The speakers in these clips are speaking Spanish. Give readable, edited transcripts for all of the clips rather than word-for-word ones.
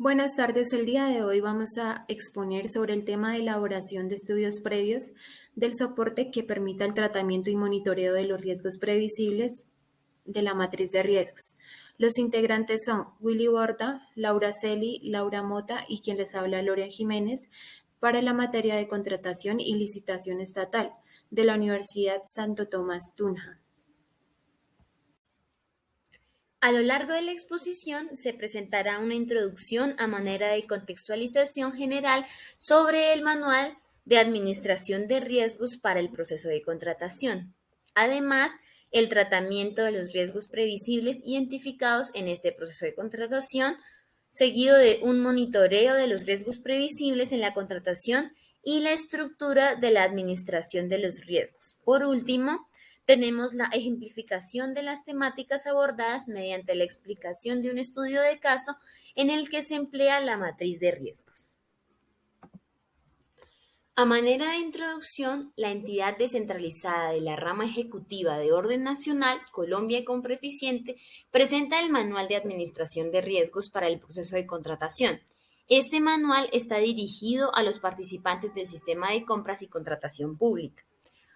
Buenas tardes, el día de hoy vamos a exponer sobre el tema de elaboración de estudios previos del soporte que permita el tratamiento y monitoreo de los riesgos previsibles de la matriz de riesgos. Los integrantes son Willy Borda, Laura Celi, Laura Mota y quien les habla Lorena Jiménez para la materia de contratación y licitación estatal de la Universidad Santo Tomás Tunja. A lo largo de la exposición se presentará una introducción a manera de contextualización general sobre el Manual de Administración de Riesgos para el proceso de contratación. Además, el tratamiento de los riesgos previsibles identificados en este proceso de contratación, seguido de un monitoreo de los riesgos previsibles en la contratación y la estructura de la administración de los riesgos. Por último, tenemos la ejemplificación de las temáticas abordadas mediante la explicación de un estudio de caso en el que se emplea la matriz de riesgos. A manera de introducción, la entidad descentralizada de la rama ejecutiva de orden nacional, Colombia Compreficiente, presenta el Manual de Administración de Riesgos para el proceso de contratación. Este manual está dirigido a los participantes del sistema de compras y contratación pública.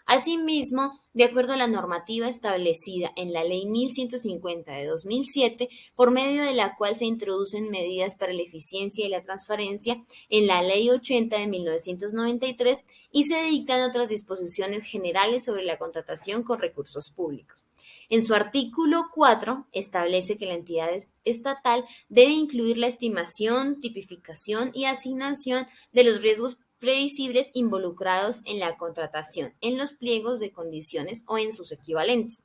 Asimismo, de acuerdo a la normativa establecida en la Ley 1150 de 2007, por medio de la cual se introducen medidas para la eficiencia y la transparencia en la Ley 80 de 1993 y se dictan otras disposiciones generales sobre la contratación con recursos públicos. En su artículo 4 establece que la entidad estatal debe incluir la estimación, tipificación y asignación de los riesgos previsibles involucrados en la contratación, en los pliegos de condiciones o en sus equivalentes.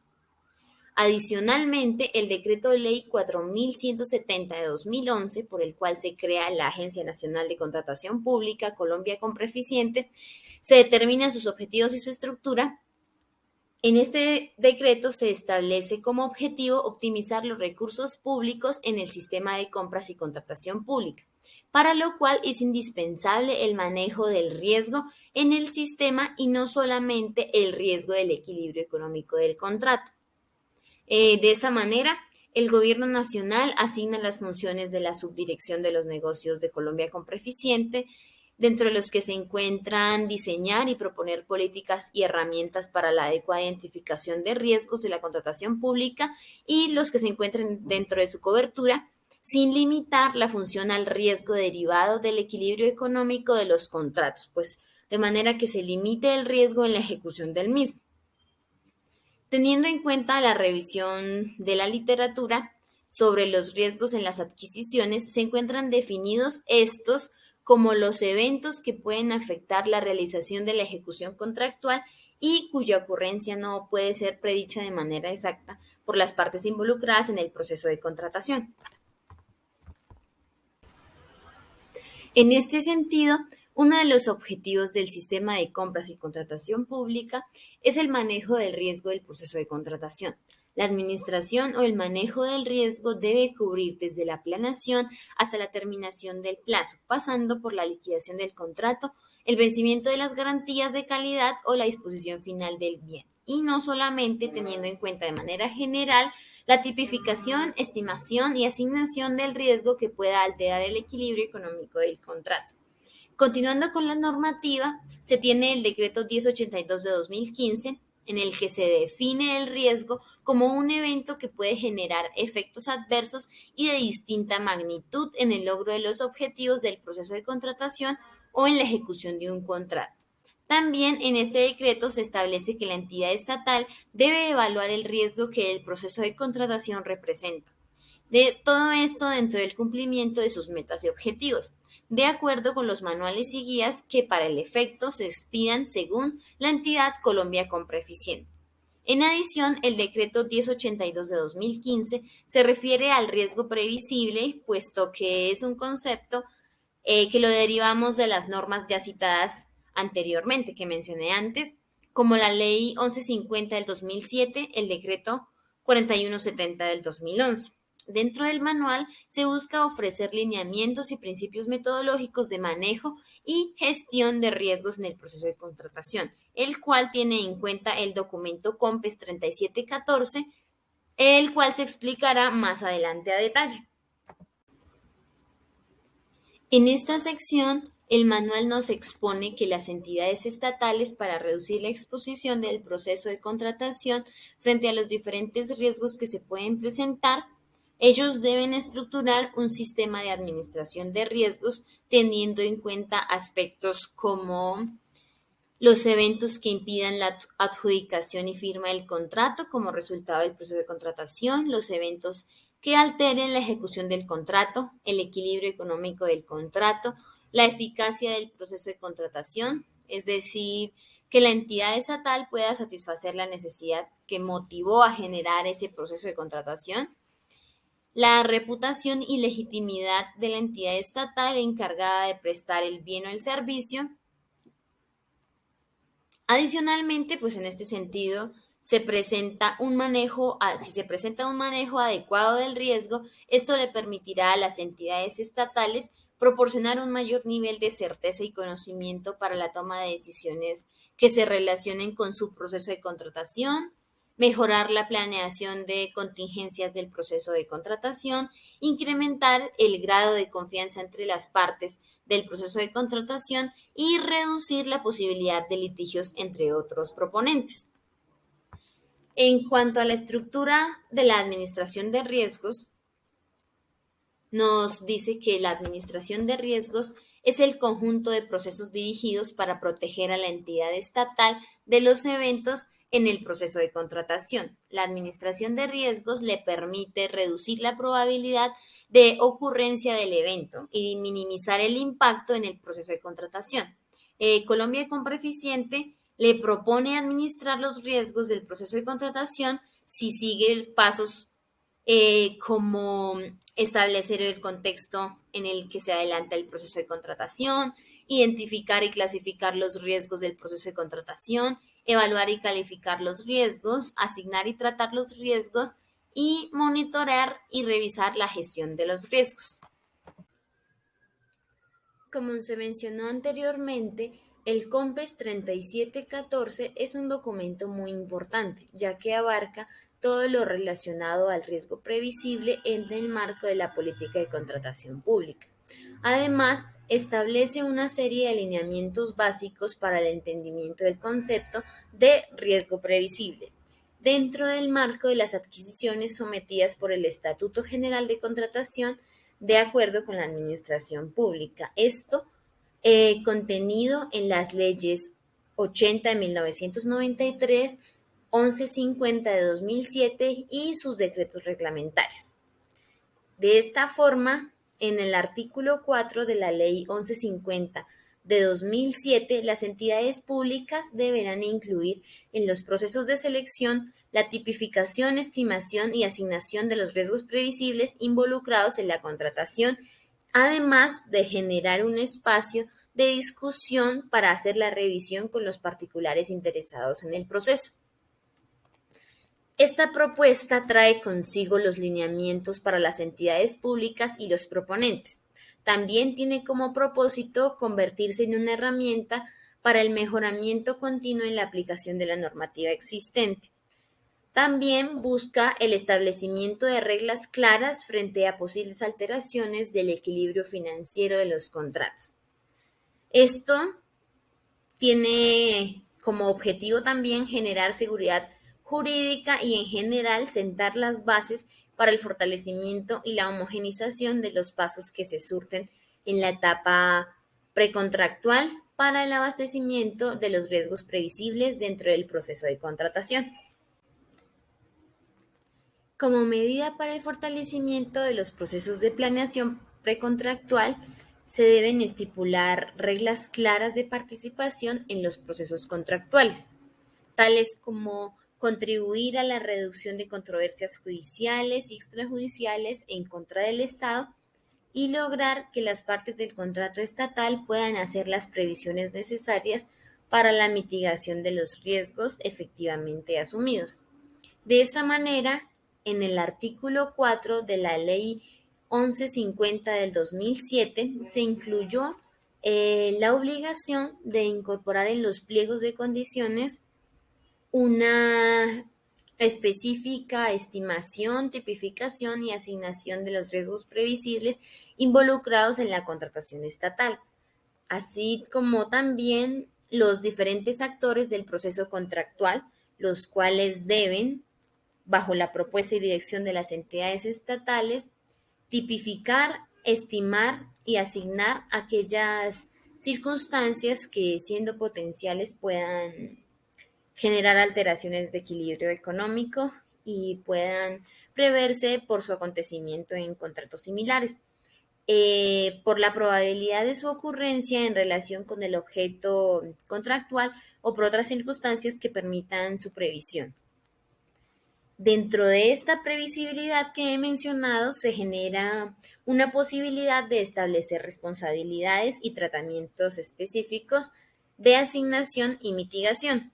Adicionalmente, el Decreto de Ley 4170 de 2011, por el cual se crea la Agencia Nacional de Contratación Pública, Colombia Compreficiente, se determinan sus objetivos y su estructura. En este decreto se establece como objetivo optimizar los recursos públicos en el sistema de compras y contratación pública, para lo cual es indispensable el manejo del riesgo en el sistema y no solamente el riesgo del equilibrio económico del contrato. De esta manera, el Gobierno Nacional asigna las funciones de la Subdirección de los Negocios de Colombia Compreficiente, dentro de los que se encuentran diseñar y proponer políticas y herramientas para la adecuada identificación de riesgos de la contratación pública y los que se encuentren dentro de su cobertura, sin limitar la función al riesgo derivado del equilibrio económico de los contratos, pues de manera que se limite el riesgo en la ejecución del mismo. Teniendo en cuenta la revisión de la literatura sobre los riesgos en las adquisiciones, se encuentran definidos estos como los eventos que pueden afectar la realización de la ejecución contractual y cuya ocurrencia no puede ser predicha de manera exacta por las partes involucradas en el proceso de contratación. En este sentido, uno de los objetivos del sistema de compras y contratación pública es el manejo del riesgo del proceso de contratación. La administración o el manejo del riesgo debe cubrir desde la planeación hasta la terminación del plazo, pasando por la liquidación del contrato, el vencimiento de las garantías de calidad o la disposición final del bien, y no solamente teniendo en cuenta de manera general la tipificación, estimación y asignación del riesgo que pueda alterar el equilibrio económico del contrato. Continuando con la normativa, se tiene el Decreto 1082 de 2015, en el que se define el riesgo como un evento que puede generar efectos adversos y de distinta magnitud en el logro de los objetivos del proceso de contratación o en la ejecución de un contrato. También en este decreto se establece que la entidad estatal debe evaluar el riesgo que el proceso de contratación representa. De todo esto dentro del cumplimiento de sus metas y objetivos, de acuerdo con los manuales y guías que para el efecto se expidan según la entidad Colombia Compreficiente. En adición, el decreto 1082 de 2015 se refiere al riesgo previsible, puesto que es un concepto que lo derivamos de las normas ya citadas anteriormente, que mencioné antes, como la Ley 1150 del 2007, el decreto 4170 del 2011. Dentro del manual se busca ofrecer lineamientos y principios metodológicos de manejo y gestión de riesgos en el proceso de contratación, el cual tiene en cuenta el documento COMPES 3714, el cual se explicará más adelante a detalle. En esta sección, el manual nos expone que las entidades estatales, para reducir la exposición del proceso de contratación frente a los diferentes riesgos que se pueden presentar, ellos deben estructurar un sistema de administración de riesgos teniendo en cuenta aspectos como los eventos que impidan la adjudicación y firma del contrato como resultado del proceso de contratación, los eventos que alteren la ejecución del contrato, el equilibrio económico del contrato, la eficacia del proceso de contratación, es decir, que la entidad estatal pueda satisfacer la necesidad que motivó a generar ese proceso de contratación, la reputación y legitimidad de la entidad estatal encargada de prestar el bien o el servicio. Adicionalmente, pues en este sentido, se presenta un manejo, si se presenta un manejo adecuado del riesgo, esto le permitirá a las entidades estatales proporcionar un mayor nivel de certeza y conocimiento para la toma de decisiones que se relacionen con su proceso de contratación, mejorar la planeación de contingencias del proceso de contratación, incrementar el grado de confianza entre las partes del proceso de contratación y reducir la posibilidad de litigios entre otros proponentes. En cuanto a la estructura de la administración de riesgos, nos dice que la administración de riesgos es el conjunto de procesos dirigidos para proteger a la entidad estatal de los eventos en el proceso de contratación. La administración de riesgos le permite reducir la probabilidad de ocurrencia del evento y minimizar el impacto en el proceso de contratación. Colombia Compra Eficiente le propone administrar los riesgos del proceso de contratación si sigue pasos como establecer el contexto en el que se adelanta el proceso de contratación, identificar y clasificar los riesgos del proceso de contratación, evaluar y calificar los riesgos, asignar y tratar los riesgos y monitorear y revisar la gestión de los riesgos. Como se mencionó anteriormente, el COMPES 3714 es un documento muy importante, ya que abarca todo lo relacionado al riesgo previsible en el marco de la política de contratación pública. Además, establece una serie de alineamientos básicos para el entendimiento del concepto de riesgo previsible, dentro del marco de las adquisiciones sometidas por el Estatuto General de Contratación de acuerdo con la administración pública. Esto contenido en las leyes 80 de 1993, 1150 de 2007 y sus decretos reglamentarios. De esta forma, en el artículo 4 de la ley 1150 de 2007, las entidades públicas deberán incluir en los procesos de selección la tipificación, estimación y asignación de los riesgos previsibles involucrados en la contratación, además de generar un espacio de discusión para hacer la revisión con los particulares interesados en el proceso. Esta propuesta trae consigo los lineamientos para las entidades públicas y los proponentes. También tiene como propósito convertirse en una herramienta para el mejoramiento continuo en la aplicación de la normativa existente. También busca el establecimiento de reglas claras frente a posibles alteraciones del equilibrio financiero de los contratos. Esto tiene como objetivo también generar seguridad jurídica y en general sentar las bases para el fortalecimiento y la homogenización de los pasos que se surten en la etapa precontractual para el abastecimiento de los riesgos previsibles dentro del proceso de contratación. Como medida para el fortalecimiento de los procesos de planeación precontractual, se deben estipular reglas claras de participación en los procesos contractuales, tales como contribuir a la reducción de controversias judiciales y extrajudiciales en contra del Estado y lograr que las partes del contrato estatal puedan hacer las previsiones necesarias para la mitigación de los riesgos efectivamente asumidos. De esa manera, en el artículo 4 de la Ley 1150 del 2007 se incluyó la obligación de incorporar en los pliegos de condiciones una específica, estimación, tipificación y asignación de los riesgos previsibles involucrados en la contratación estatal, así como también los diferentes actores del proceso contractual, los cuales deben, bajo la propuesta y dirección de las entidades estatales, tipificar, estimar y asignar aquellas circunstancias que, siendo potenciales, puedan generar alteraciones de equilibrio económico y puedan preverse por su acontecimiento en contratos similares, por la probabilidad de su ocurrencia en relación con el objeto contractual o por otras circunstancias que permitan su previsión. Dentro de esta previsibilidad que he mencionado se genera una posibilidad de establecer responsabilidades y tratamientos específicos de asignación y mitigación.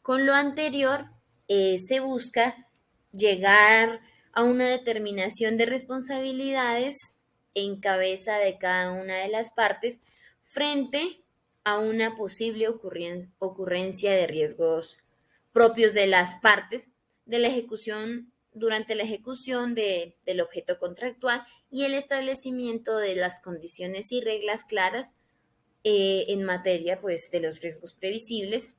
Con lo anterior, se busca llegar a una determinación de responsabilidades en cabeza de cada una de las partes frente a una posible ocurrencia de riesgos propios de las partes de la ejecución durante la ejecución del objeto contractual y el establecimiento de las condiciones y reglas claras en materia pues, de los riesgos previsibles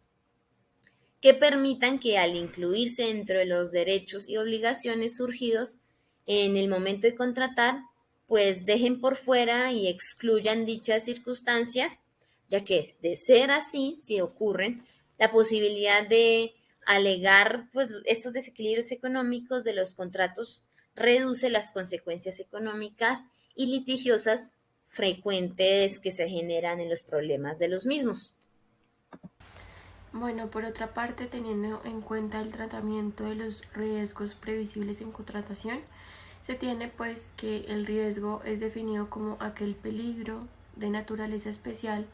que permitan que al incluirse dentro de los derechos y obligaciones surgidos en el momento de contratar, pues dejen por fuera y excluyan dichas circunstancias, ya que de ser así, si ocurren, la posibilidad de alegar pues, estos desequilibrios económicos de los contratos reduce las consecuencias económicas y litigiosas frecuentes que se generan en los problemas de los mismos. Bueno, por otra parte, teniendo en cuenta el tratamiento de los riesgos previsibles en contratación, se tiene pues que el riesgo es definido como aquel peligro de naturaleza especial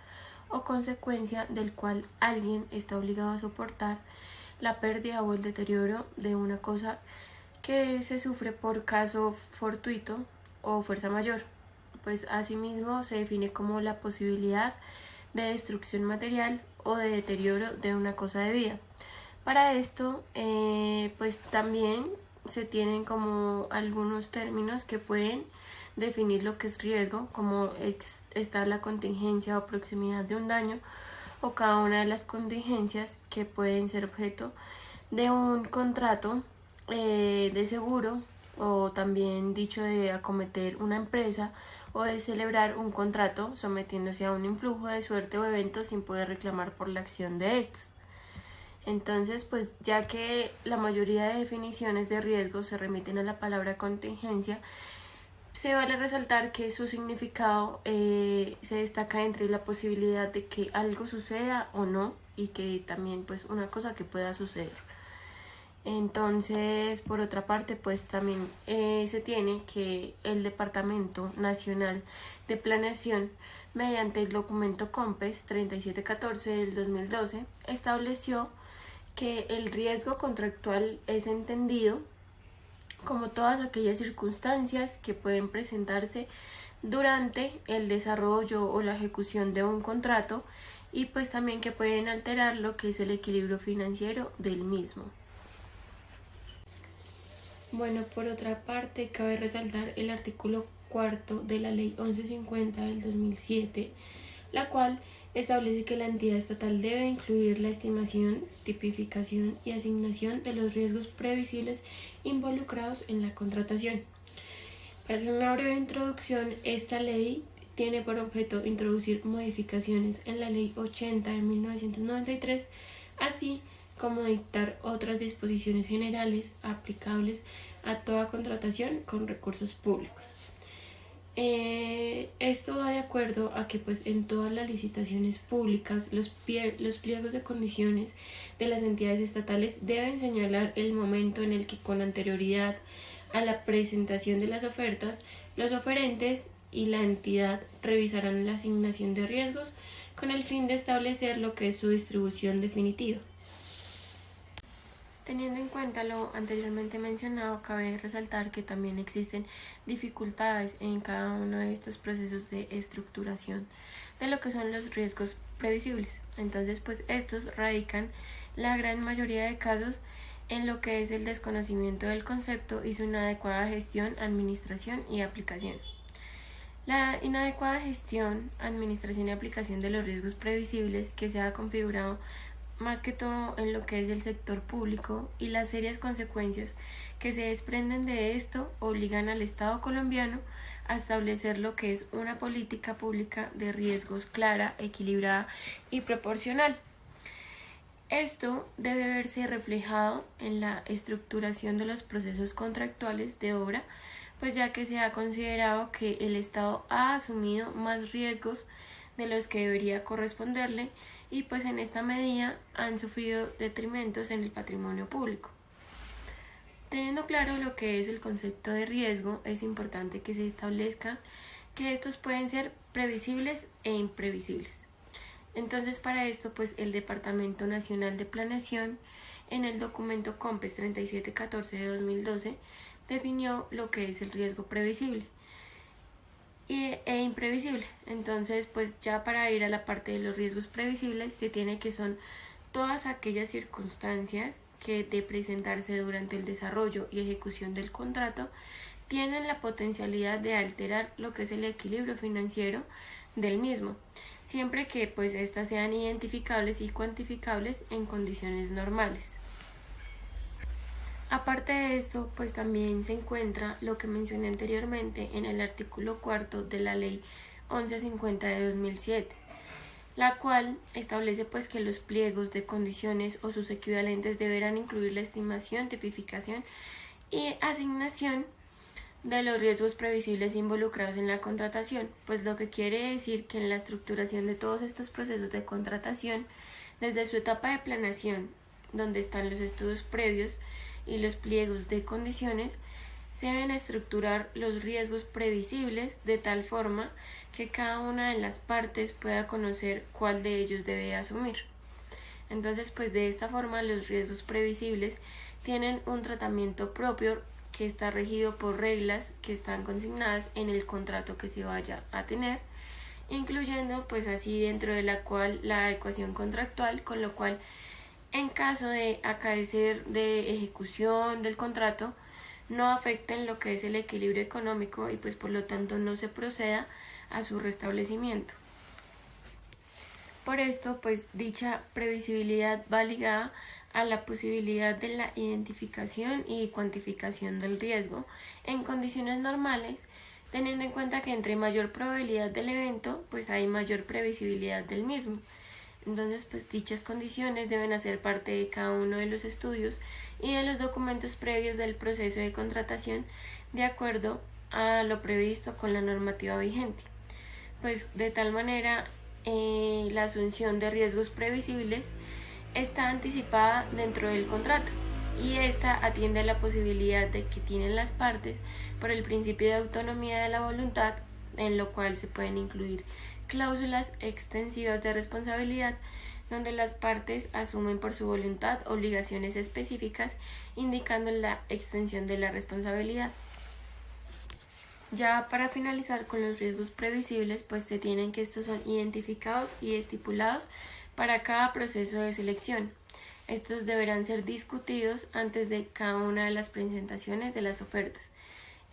o consecuencia del cual alguien está obligado a soportar la pérdida o el deterioro de una cosa que se sufre por caso fortuito o fuerza mayor. Pues asimismo se define como la posibilidad de destrucción material o de deterioro de una cosa de vida. Para esto, pues también se tienen como algunos términos que pueden definir lo que es riesgo, como está la contingencia o proximidad de un daño, o cada una de las contingencias que pueden ser objeto de un contrato de seguro, o también dicho de acometer una empresa o de celebrar un contrato sometiéndose a un influjo de suerte o evento sin poder reclamar por la acción de estos. Entonces, pues ya que la mayoría de definiciones de riesgo se remiten a la palabra contingencia, se vale resaltar que su significado se destaca entre la posibilidad de que algo suceda o no, y que también pues una cosa que pueda suceder. Entonces, por otra parte, pues también se tiene que el Departamento Nacional de Planeación, mediante el documento COMPES 3714 del 2012, estableció que el riesgo contractual es entendido como todas aquellas circunstancias que pueden presentarse durante el desarrollo o la ejecución de un contrato, y pues también que pueden alterar lo que es el equilibrio financiero del mismo. Bueno, por otra parte, cabe resaltar el artículo cuarto de la Ley 1150 del 2007, la cual establece que la entidad estatal debe incluir la estimación, tipificación y asignación de los riesgos previsibles involucrados en la contratación. Para hacer una breve introducción, esta ley tiene por objeto introducir modificaciones en la Ley 80 de 1993, así como dictar otras disposiciones generales aplicables a toda contratación con recursos públicos. Esto va de acuerdo a que pues en todas las licitaciones públicas los pliegos de condiciones de las entidades estatales deben señalar el momento en el que con anterioridad a la presentación de las ofertas, los oferentes y la entidad revisarán la asignación de riesgos con el fin de establecer lo que es su distribución definitiva. Teniendo en cuenta lo anteriormente mencionado, cabe resaltar que también existen dificultades en cada uno de estos procesos de estructuración de lo que son los riesgos previsibles. Entonces, pues estos radican la gran mayoría de casos en lo que es el desconocimiento del concepto y su inadecuada gestión, administración y aplicación. La inadecuada gestión, administración y aplicación de los riesgos previsibles que se ha configurado más que todo en lo que es el sector público y las serias consecuencias que se desprenden de esto obligan al Estado colombiano a establecer lo que es una política pública de riesgos clara, equilibrada y proporcional. Esto debe verse reflejado en la estructuración de los procesos contractuales de obra, pues ya que se ha considerado que el Estado ha asumido más riesgos de los que debería corresponderle y pues en esta medida han sufrido detrimentos en el patrimonio público. Teniendo claro lo que es el concepto de riesgo, es importante que se establezca que estos pueden ser previsibles e imprevisibles. Entonces, para esto, pues el Departamento Nacional de Planeación, en el documento COMPES 3714 de 2012, definió lo que es el riesgo previsible e imprevisible. Entonces, pues ya para ir a la parte de los riesgos previsibles, se tiene que son todas aquellas circunstancias que de presentarse durante el desarrollo y ejecución del contrato tienen la potencialidad de alterar lo que es el equilibrio financiero del mismo, siempre que pues éstas sean identificables y cuantificables en condiciones normales. Aparte de esto, pues también se encuentra lo que mencioné anteriormente en el artículo 4 de la Ley 1150 de 2007, la cual establece pues que los pliegos de condiciones o sus equivalentes deberán incluir la estimación, tipificación y asignación de los riesgos previsibles involucrados en la contratación, pues lo que quiere decir que en la estructuración de todos estos procesos de contratación, desde su etapa de planeación, donde están los estudios previos y los pliegos de condiciones, se deben estructurar los riesgos previsibles de tal forma que cada una de las partes pueda conocer cuál de ellos debe asumir. Entonces, pues de esta forma los riesgos previsibles tienen un tratamiento propio que está regido por reglas que están consignadas en el contrato que se vaya a tener, incluyendo pues así dentro de la cual la ecuación contractual, con lo cual en caso de acaecer de ejecución del contrato no afecten lo que es el equilibrio económico y pues por lo tanto no se proceda a su restablecimiento. Por esto, pues dicha previsibilidad va ligada a la posibilidad de la identificación y cuantificación del riesgo en condiciones normales, teniendo en cuenta que entre mayor probabilidad del evento, pues hay mayor previsibilidad del mismo. Entonces, pues dichas condiciones deben hacer parte de cada uno de los estudios y de los documentos previos del proceso de contratación de acuerdo a lo previsto con la normativa vigente. Pues de tal manera, la asunción de riesgos previsibles está anticipada dentro del contrato y esta atiende a la posibilidad de que tienen las partes por el principio de autonomía de la voluntad, en lo cual se pueden incluir cláusulas extensivas de responsabilidad, donde las partes asumen por su voluntad obligaciones específicas, indicando la extensión de la responsabilidad. Ya para finalizar con los riesgos previsibles, pues se tienen que estos son identificados y estipulados para cada proceso de selección. Estos deberán ser discutidos antes de cada una de las presentaciones de las ofertas.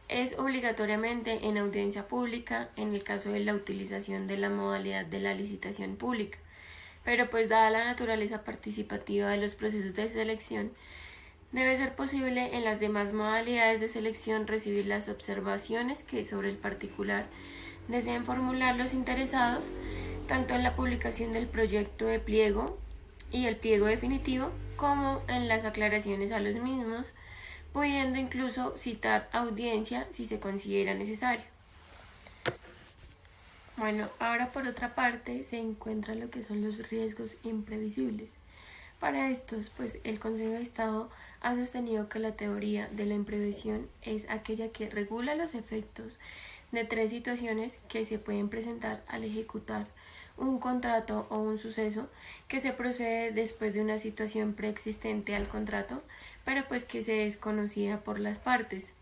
Es obligatoriamente en audiencia pública en el caso de la utilización de la modalidad de la licitación pública, pero pues dada la naturaleza participativa de los procesos de selección, debe ser posible en las demás modalidades de selección recibir las observaciones que sobre el particular deseen formular los interesados, tanto en la publicación del proyecto de pliego y el pliego definitivo, como en las aclaraciones a los mismos, pudiendo incluso citar audiencia si se considera necesario. Bueno, ahora por otra parte se encuentra lo que son los riesgos imprevisibles. Para estos, pues el Consejo de Estado ha sostenido que la teoría de la imprevisión es aquella que regula los efectos de tres situaciones que se pueden presentar al ejecutar un contrato o un suceso que se procede después de una situación preexistente al contrato, pero pues que se es conocida por las partes,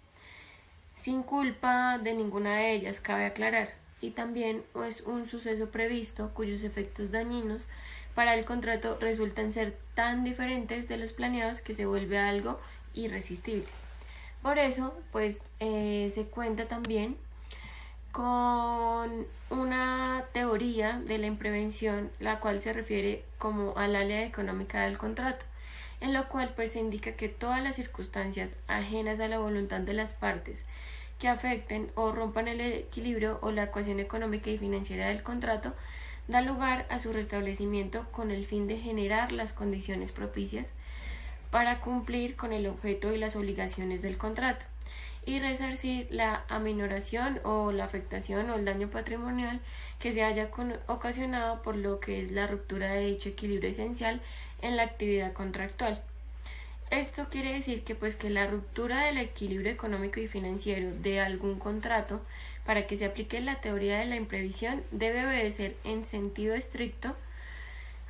sin culpa de ninguna de ellas, cabe aclarar, y también es un suceso previsto cuyos efectos dañinos para el contrato resultan ser tan diferentes de los planeados que se vuelve algo irresistible. Por eso, pues se cuenta también con una teoría de la imprevención, la cual se refiere como al área económica del contrato, en lo cual pues se indica que todas las circunstancias ajenas a la voluntad de las partes que afecten o rompan el equilibrio o la ecuación económica y financiera del contrato da lugar a su restablecimiento con el fin de generar las condiciones propicias para cumplir con el objeto y las obligaciones del contrato y resarcir la aminoración o la afectación o el daño patrimonial que se haya ocasionado por lo que es la ruptura de dicho equilibrio esencial en la actividad contractual. Esto quiere decir que pues que la ruptura del equilibrio económico y financiero de algún contrato para que se aplique la teoría de la imprevisión debe obedecer en sentido estricto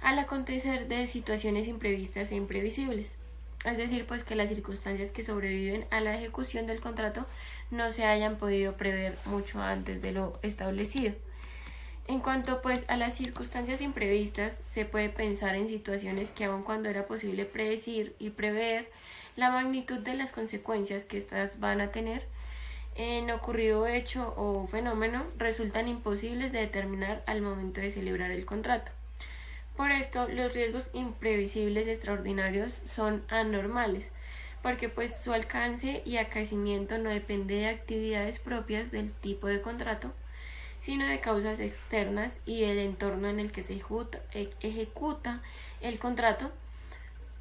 al acontecer de situaciones imprevistas e imprevisibles. Es decir, pues que las circunstancias que sobreviven a la ejecución del contrato no se hayan podido prever mucho antes de lo establecido. En cuanto pues a las circunstancias imprevistas, se puede pensar en situaciones que aun cuando era posible predecir y prever la magnitud de las consecuencias que éstas van a tener en ocurrido hecho o fenómeno, resultan imposibles de determinar al momento de celebrar el contrato. Por esto, los riesgos imprevisibles extraordinarios son anormales, porque pues su alcance y acaecimiento no depende de actividades propias del tipo de contrato, sino de causas externas y del entorno en el que se ejecuta el contrato,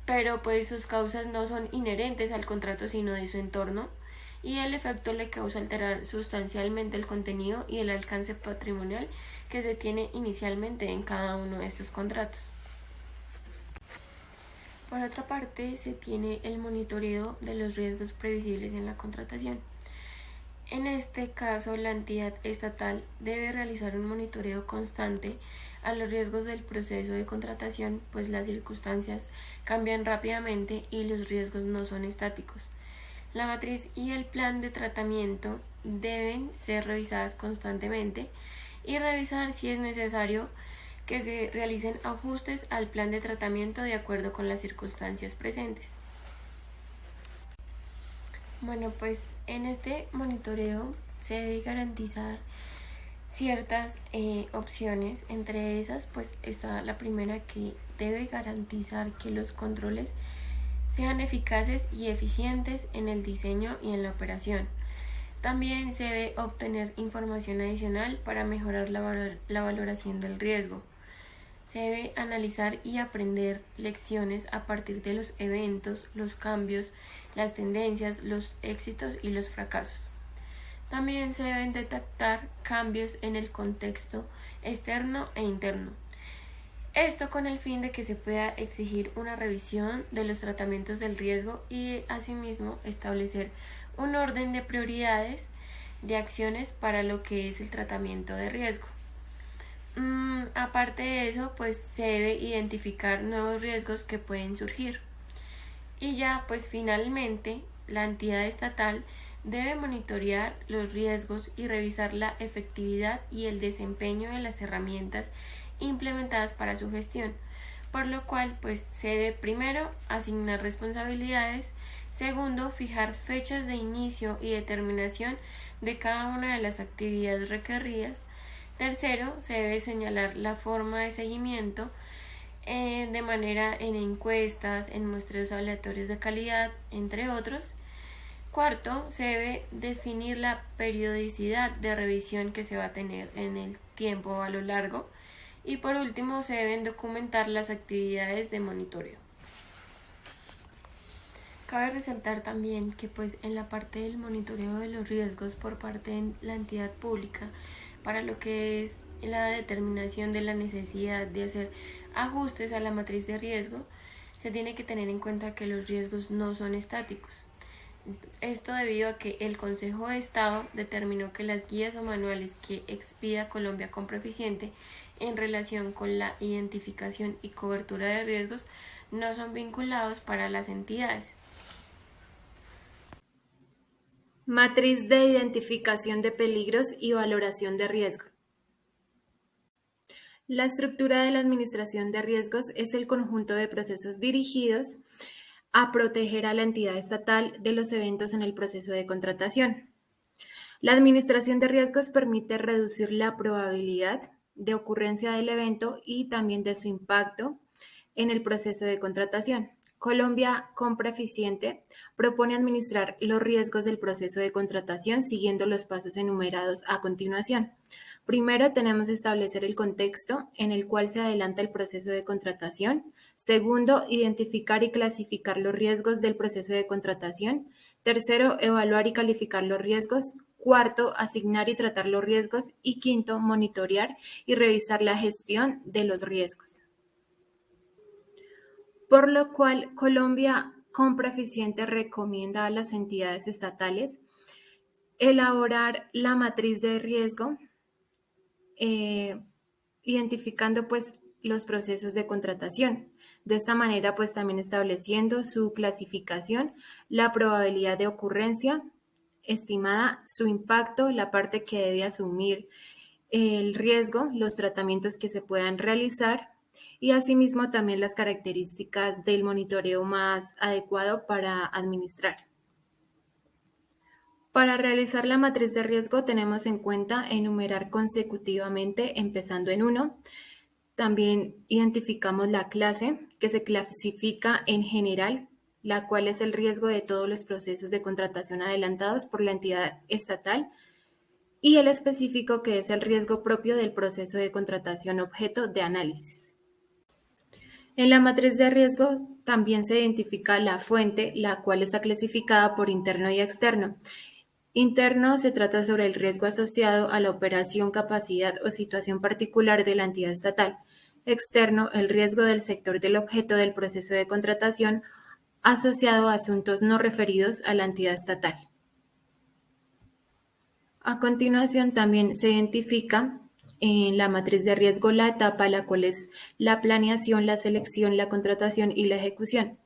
pero pues sus causas no son inherentes al contrato sino de su entorno, y el efecto le causa alterar sustancialmente el contenido y el alcance patrimonial que se tiene inicialmente en cada uno de estos contratos. Por otra parte, se tiene el monitoreo de los riesgos previsibles en la contratación. En este caso, la entidad estatal debe realizar un monitoreo constante a los riesgos del proceso de contratación, pues las circunstancias cambian rápidamente y los riesgos no son estáticos. La matriz y el plan de tratamiento deben ser revisadas constantemente y revisar si es necesario que se realicen ajustes al plan de tratamiento de acuerdo con las circunstancias presentes. Bueno, pues en este monitoreo se debe garantizar ciertas opciones. Entre esas pues está la primera, que debe garantizar que los controles sean eficaces y eficientes en el diseño y en la operación. También se debe obtener información adicional para mejorar la valoración del riesgo. Se debe analizar y aprender lecciones a partir de los eventos, los cambios, las tendencias, los éxitos y los fracasos. También se deben detectar cambios en el contexto externo e interno. Esto con el fin de que se pueda exigir una revisión de los tratamientos del riesgo y asimismo establecer un orden de prioridades de acciones para lo que es el tratamiento de riesgo. Aparte de eso, pues se debe identificar nuevos riesgos que pueden surgir. Y ya, pues finalmente, la entidad estatal debe monitorear los riesgos y revisar la efectividad y el desempeño de las herramientas implementadas para su gestión, por lo cual pues se debe primero asignar responsabilidades, segundo fijar fechas de inicio y determinación de cada una de las actividades requeridas, tercero se debe señalar la forma de seguimiento de manera en encuestas, en muestreos aleatorios de calidad, entre otros. Cuarto, se debe definir la periodicidad de revisión que se va a tener en el tiempo a lo largo. Y por último, se deben documentar las actividades de monitoreo. Cabe resaltar también que pues en la parte del monitoreo de los riesgos por parte de la entidad pública, para lo que es la determinación de la necesidad de hacer ajustes a la matriz de riesgo, se tiene que tener en cuenta que los riesgos no son estáticos. Esto debido a que el Consejo de Estado determinó que las guías o manuales que expida Colombia Comproeficiente en relación con la identificación y cobertura de riesgos no son vinculados para las entidades. Matriz de identificación de peligros y valoración de riesgo. La estructura de la administración de riesgos es el conjunto de procesos dirigidos a proteger a la entidad estatal de los eventos en el proceso de contratación. La administración de riesgos permite reducir la probabilidad de ocurrencia del evento y también de su impacto en el proceso de contratación. Colombia Compra Eficiente propone administrar los riesgos del proceso de contratación siguiendo los pasos enumerados a continuación. Primero, tenemos que establecer el contexto en el cual se adelanta el proceso de contratación. Segundo, identificar y clasificar los riesgos del proceso de contratación. Tercero, evaluar y calificar los riesgos. Cuarto, asignar y tratar los riesgos. Y quinto, monitorear y revisar la gestión de los riesgos. Por lo cual, Colombia Compra Eficiente recomienda a las entidades estatales elaborar la matriz de riesgo, identificando pues los procesos de contratación. De esta manera pues también estableciendo su clasificación, la probabilidad de ocurrencia estimada, su impacto, la parte que debe asumir el riesgo, los tratamientos que se puedan realizar y asimismo también las características del monitoreo más adecuado para administrar. Para realizar la matriz de riesgo tenemos en cuenta enumerar consecutivamente empezando en 1. También identificamos la clase que se clasifica en general, la cual es el riesgo de todos los procesos de contratación adelantados por la entidad estatal, y el específico que es el riesgo propio del proceso de contratación objeto de análisis. En la matriz de riesgo también se identifica la fuente, la cual está clasificada por interno y externo. Interno se trata sobre el riesgo asociado a la operación, capacidad o situación particular de la entidad estatal. Externo, el riesgo del sector del objeto del proceso de contratación asociado a asuntos no referidos a la entidad estatal. A continuación, también se identifica en la matriz de riesgo la etapa, la cual es la planeación, la selección, la contratación y la ejecución.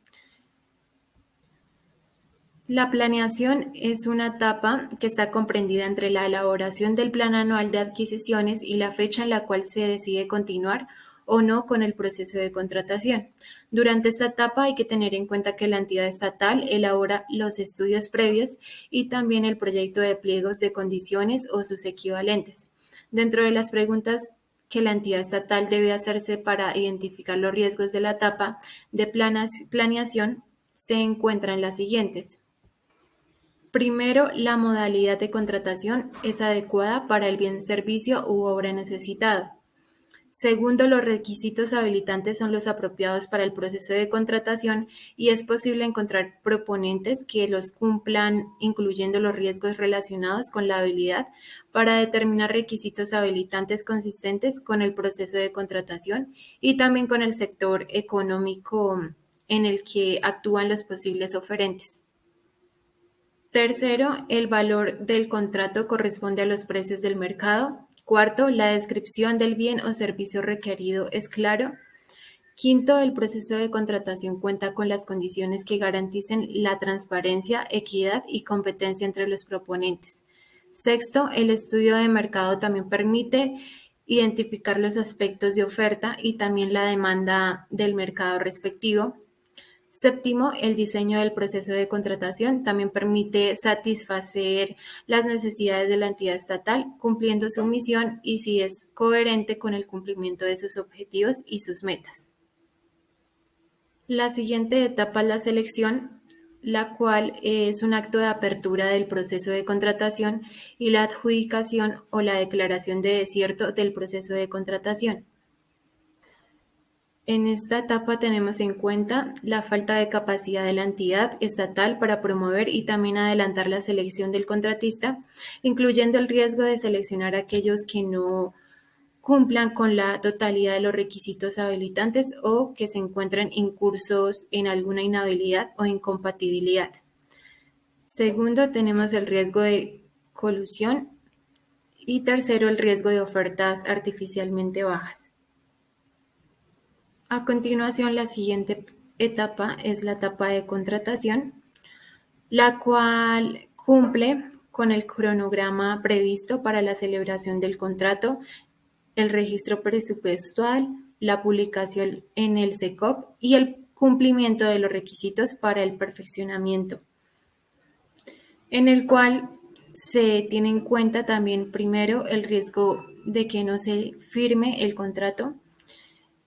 La planeación es una etapa que está comprendida entre la elaboración del plan anual de adquisiciones y la fecha en la cual se decide continuar o no con el proceso de contratación. Durante esta etapa hay que tener en cuenta que la entidad estatal elabora los estudios previos y también el proyecto de pliegos de condiciones o sus equivalentes. Dentro de las preguntas que la entidad estatal debe hacerse para identificar los riesgos de la etapa de planeación se encuentran las siguientes. Primero, la modalidad de contratación es adecuada para el bien, servicio u obra necesitado. Segundo, los requisitos habilitantes son los apropiados para el proceso de contratación y es posible encontrar proponentes que los cumplan, incluyendo los riesgos relacionados con la habilidad para determinar requisitos habilitantes consistentes con el proceso de contratación y también con el sector económico en el que actúan los posibles oferentes. Tercero, el valor del contrato corresponde a los precios del mercado. Cuarto, la descripción del bien o servicio requerido es claro. Quinto, el proceso de contratación cuenta con las condiciones que garanticen la transparencia, equidad y competencia entre los proponentes. Sexto, el estudio de mercado también permite identificar los aspectos de oferta y también la demanda del mercado respectivo. Séptimo, el diseño del proceso de contratación también permite satisfacer las necesidades de la entidad estatal, cumpliendo su misión y si es coherente con el cumplimiento de sus objetivos y sus metas. La siguiente etapa es la selección, la cual es un acto de apertura del proceso de contratación y la adjudicación o la declaración de desierto del proceso de contratación. En esta etapa tenemos en cuenta la falta de capacidad de la entidad estatal para promover y también adelantar la selección del contratista, incluyendo el riesgo de seleccionar a aquellos que no cumplan con la totalidad de los requisitos habilitantes o que se encuentren incursos en alguna inhabilidad o incompatibilidad. Segundo, tenemos el riesgo de colusión y tercero, el riesgo de ofertas artificialmente bajas. A continuación, la siguiente etapa es la etapa de contratación, la cual cumple con el cronograma previsto para la celebración del contrato el registro presupuestal, la publicación en el SECOP y el cumplimiento de los requisitos para el perfeccionamiento, en el cual se tiene en cuenta también primero el riesgo de que no se firme el contrato.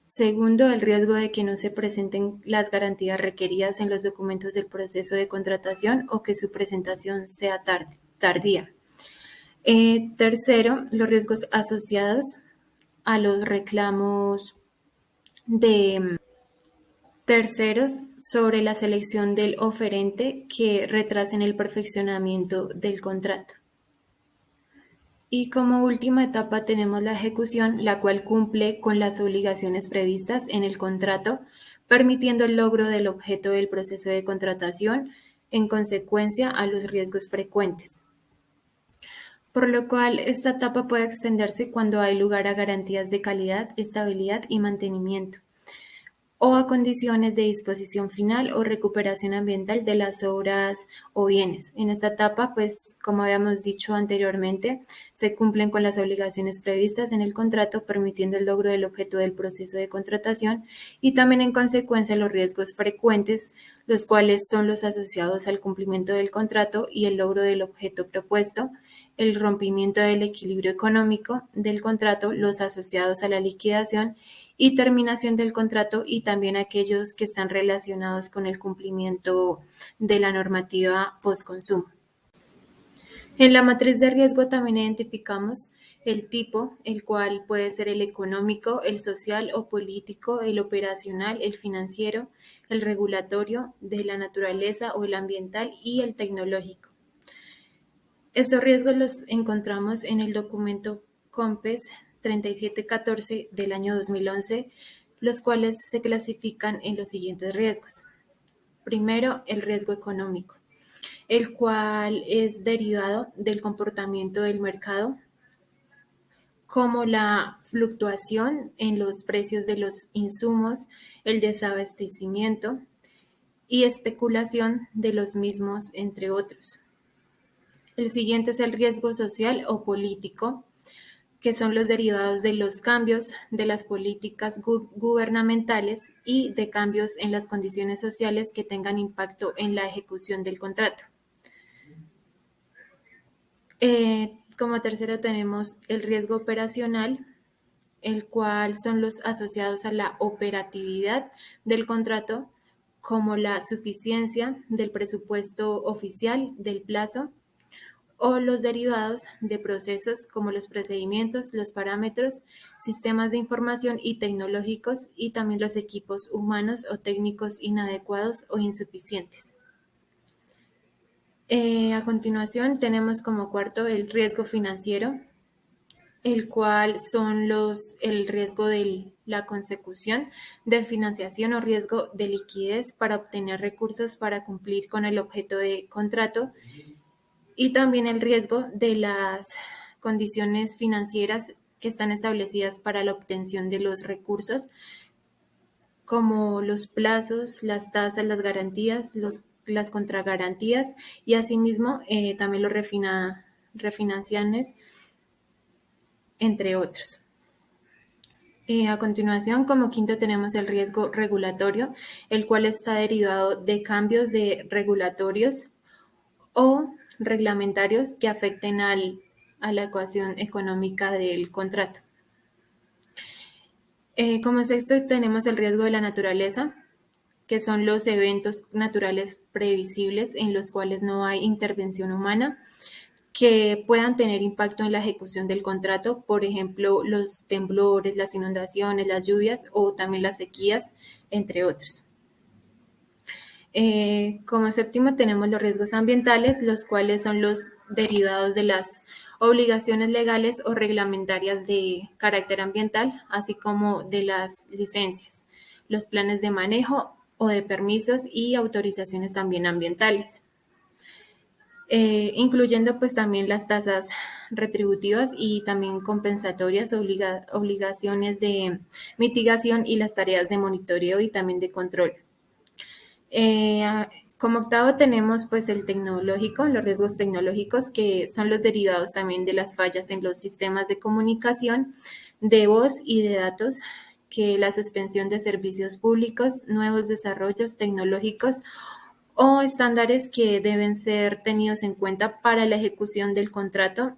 Segundo, el riesgo de que no se presenten las garantías requeridas en los documentos del proceso de contratación o que su presentación sea tardía. Tercero, los riesgos asociados a los reclamos de terceros sobre la selección del oferente que retrasen el perfeccionamiento del contrato. Y como última etapa tenemos la ejecución, la cual cumple con las obligaciones previstas en el contrato, permitiendo el logro del objeto del proceso de contratación en consecuencia a los riesgos frecuentes. Por lo cual, esta etapa puede extenderse cuando hay lugar a garantías de calidad, estabilidad y mantenimiento, o a condiciones de disposición final o recuperación ambiental de las obras o bienes. En esta etapa, pues, como habíamos dicho anteriormente, se cumplen con las obligaciones previstas en el contrato, permitiendo el logro del objeto del proceso de contratación y también en consecuencia los riesgos frecuentes, los cuales son los asociados al cumplimiento del contrato y el logro del objeto propuesto, el rompimiento del equilibrio económico del contrato, los asociados a la liquidación y terminación del contrato y también aquellos que están relacionados con el cumplimiento de la normativa postconsumo. En la matriz de riesgo también identificamos el tipo, el cual puede ser el económico, el social o político, el operacional, el financiero, el regulatorio, de la naturaleza o el ambiental y el tecnológico. Estos riesgos los encontramos en el documento COMPES 3714 del año 2011, los cuales se clasifican en los siguientes riesgos. Primero, el riesgo económico, el cual es derivado del comportamiento del mercado, como la fluctuación en los precios de los insumos, el desabastecimiento y especulación de los mismos, entre otros. El siguiente es el riesgo social o político, que son los derivados de los cambios de las políticas gubernamentales y de cambios en las condiciones sociales que tengan impacto en la ejecución del contrato. Como tercero tenemos el riesgo operacional, el cual son los asociados a la operatividad del contrato, como la suficiencia del presupuesto oficial del plazo, o los derivados de procesos como los procedimientos, los parámetros, sistemas de información y tecnológicos y también los equipos humanos o técnicos inadecuados o insuficientes. A continuación tenemos como cuarto el riesgo financiero, el cual son el riesgo de la consecución de financiación o riesgo de liquidez para obtener recursos para cumplir con el objeto de contrato, y también el riesgo de las condiciones financieras que están establecidas para la obtención de los recursos, como los plazos, las tasas, las garantías, las contragarantías y asimismo también los refinanciaciones, entre otros. A continuación, como quinto, tenemos el riesgo regulatorio, el cual está derivado de cambios de regulatorios o reglamentarios que afecten a la ecuación económica del contrato. Como sexto tenemos el riesgo de la naturaleza, que son los eventos naturales previsibles en los cuales no hay intervención humana, que puedan tener impacto en la ejecución del contrato, por ejemplo, los temblores, las inundaciones, las lluvias o también las sequías, entre otros. Como séptimo tenemos los riesgos ambientales, los cuales son los derivados de las obligaciones legales o reglamentarias de carácter ambiental, así como de las licencias, los planes de manejo o de permisos y autorizaciones también ambientales, incluyendo pues también las tasas retributivas y también compensatorias, obligaciones de mitigación y las tareas de monitoreo y también de control. Como octavo tenemos pues el tecnológico, los riesgos tecnológicos, que son los derivados también de las fallas en los sistemas de comunicación, de voz y de datos, que la suspensión de servicios públicos, nuevos desarrollos tecnológicos o estándares que deben ser tenidos en cuenta para la ejecución del contrato,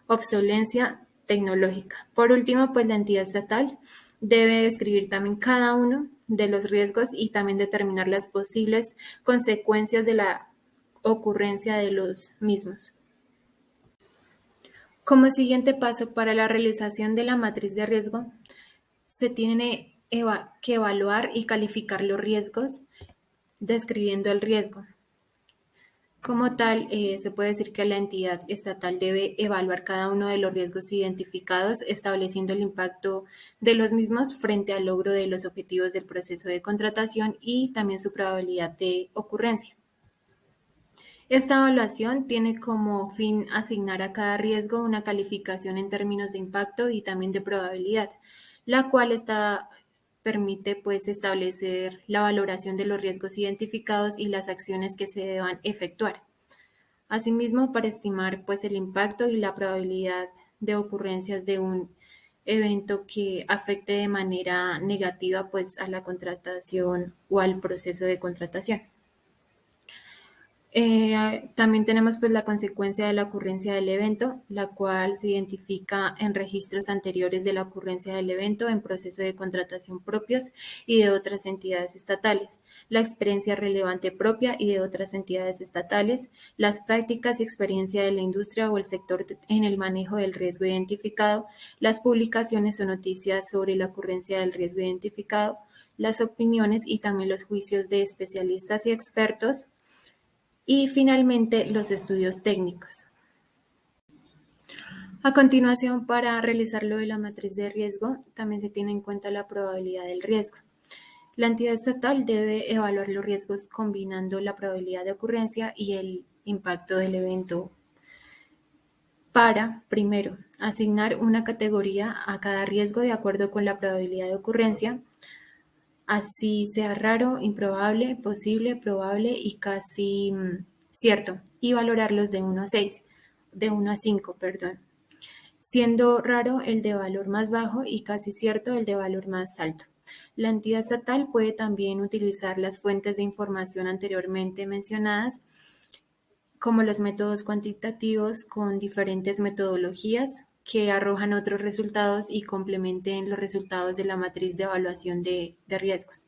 obsolencia tecnológica. Por último, pues la entidad estatal debe describir también cada uno de los riesgos y también determinar las posibles consecuencias de la ocurrencia de los mismos. Como siguiente paso para la realización de la matriz de riesgo, se tiene que evaluar y calificar los riesgos describiendo el riesgo. Como tal, se puede decir que la entidad estatal debe evaluar cada uno de los riesgos identificados, estableciendo el impacto de los mismos frente al logro de los objetivos del proceso de contratación y también su probabilidad de ocurrencia. Esta evaluación tiene como fin asignar a cada riesgo una calificación en términos de impacto y también de probabilidad, la cual permite pues establecer la valoración de los riesgos identificados y las acciones que se deban efectuar. Asimismo, para estimar pues el impacto y la probabilidad de ocurrencias de un evento que afecte de manera negativa pues a la contratación o al proceso de contratación. También tenemos pues la consecuencia de la ocurrencia del evento, la cual se identifica en registros anteriores de la ocurrencia del evento en proceso de contratación propios y de otras entidades estatales, la experiencia relevante propia y de otras entidades estatales, las prácticas y experiencia de la industria o el sector en el manejo del riesgo identificado, las publicaciones o noticias sobre la ocurrencia del riesgo identificado, las opiniones y también los juicios de especialistas y expertos, y finalmente los estudios técnicos. A continuación, para realizar lo de la matriz de riesgo, también se tiene en cuenta la probabilidad del riesgo. La entidad estatal debe evaluar los riesgos combinando la probabilidad de ocurrencia y el impacto del evento para, primero, asignar una categoría a cada riesgo de acuerdo con la probabilidad de ocurrencia, así sea raro, improbable, posible, probable y casi cierto, y valorarlos de 1 a 5, perdón, siendo raro el de valor más bajo y casi cierto el de valor más alto. La entidad estatal puede también utilizar las fuentes de información anteriormente mencionadas, como los métodos cuantitativos con diferentes metodologías que arrojan otros resultados y complementen los resultados de la matriz de evaluación de riesgos.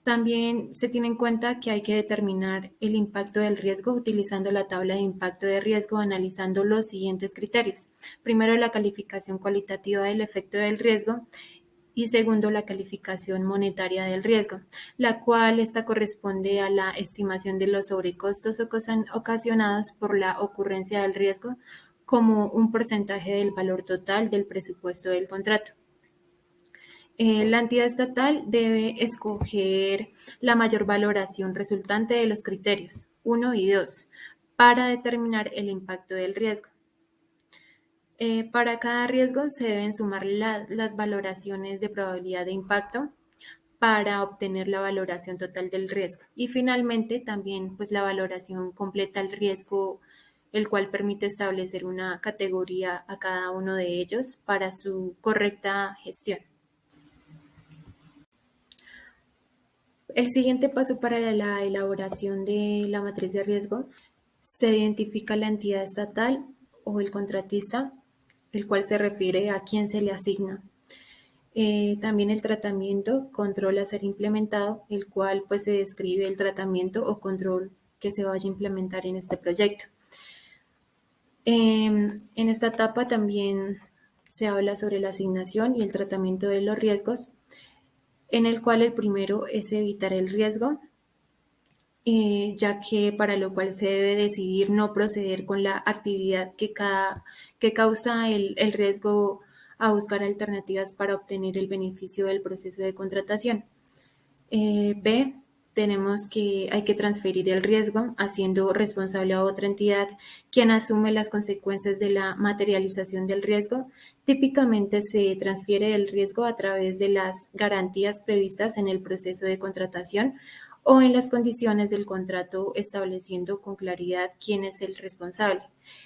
También se tiene en cuenta que hay que determinar el impacto del riesgo utilizando la tabla de impacto de riesgo, analizando los siguientes criterios. Primero, la calificación cualitativa del efecto del riesgo y segundo, la calificación monetaria del riesgo, la cual corresponde a la estimación de los sobrecostos ocasionados por la ocurrencia del riesgo como un porcentaje del valor total del presupuesto del contrato. La entidad estatal debe escoger la mayor valoración resultante de los criterios 1 y 2 para determinar el impacto del riesgo. Para cada riesgo se deben sumar las valoraciones de probabilidad de impacto para obtener la valoración total del riesgo. Y finalmente también pues la valoración completa del riesgo, el cual permite establecer una categoría a cada uno de ellos para su correcta gestión. El siguiente paso para la elaboración de la matriz de riesgo, se identifica la entidad estatal o el contratista, el cual se refiere a quién se le asigna. También el tratamiento, control a ser implementado, el cual pues se describe el tratamiento o control que se vaya a implementar en este proyecto. En esta etapa también se habla sobre la asignación y el tratamiento de los riesgos, en el cual el primero es evitar el riesgo, ya que para lo cual se debe decidir no proceder con la actividad que causa el riesgo a buscar alternativas para obtener el beneficio del proceso de contratación. B, tenemos que hay que transferir el riesgo haciendo responsable a otra entidad quien asume las consecuencias de la materialización del riesgo. Típicamente se transfiere el riesgo a través de las garantías previstas en el proceso de contratación o en las condiciones del contrato, estableciendo con claridad quién es el responsable.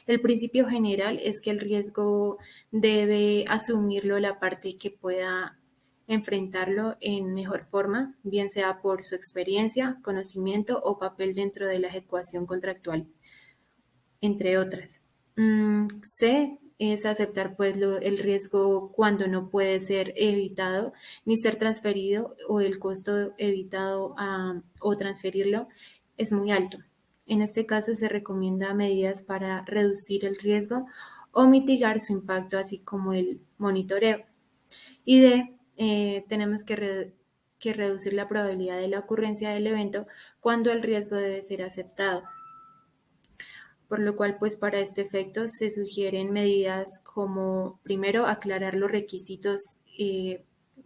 El principio general es que el riesgo debe asumirlo la parte que pueda enfrentarlo en mejor forma, bien sea por su experiencia, conocimiento o papel dentro de la ecuación contractual, entre otras. C es aceptar pues el riesgo cuando no puede ser evitado ni ser transferido o el costo evitado o transferirlo es muy alto. En este caso se recomienda medidas para reducir el riesgo o mitigar su impacto, así como el monitoreo. Y D, tenemos que reducir la probabilidad de la ocurrencia del evento cuando el riesgo debe ser aceptado, por lo cual pues para este efecto se sugieren medidas como primero aclarar los requisitos,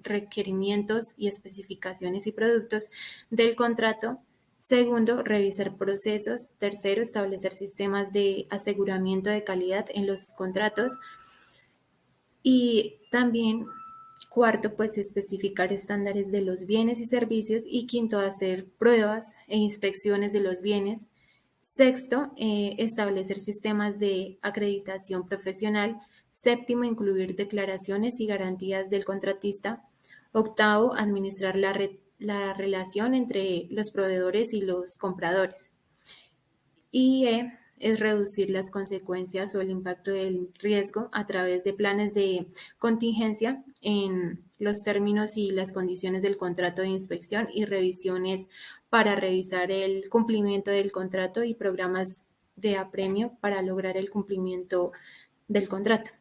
requerimientos y especificaciones y productos del contrato. Segundo, revisar procesos. Tercero, establecer sistemas de aseguramiento de calidad en los contratos. Y también, cuarto, pues especificar estándares de los bienes y servicios. Y quinto, hacer pruebas e inspecciones de los bienes. Sexto, establecer sistemas de acreditación profesional. Séptimo, incluir declaraciones y garantías del contratista. Octavo, administrar la relación entre los proveedores y los compradores. Y es reducir las consecuencias o el impacto del riesgo a través de planes de contingencia en los términos y las condiciones del contrato de inspección y revisiones para revisar el cumplimiento del contrato y programas de apremio para lograr el cumplimiento del contrato.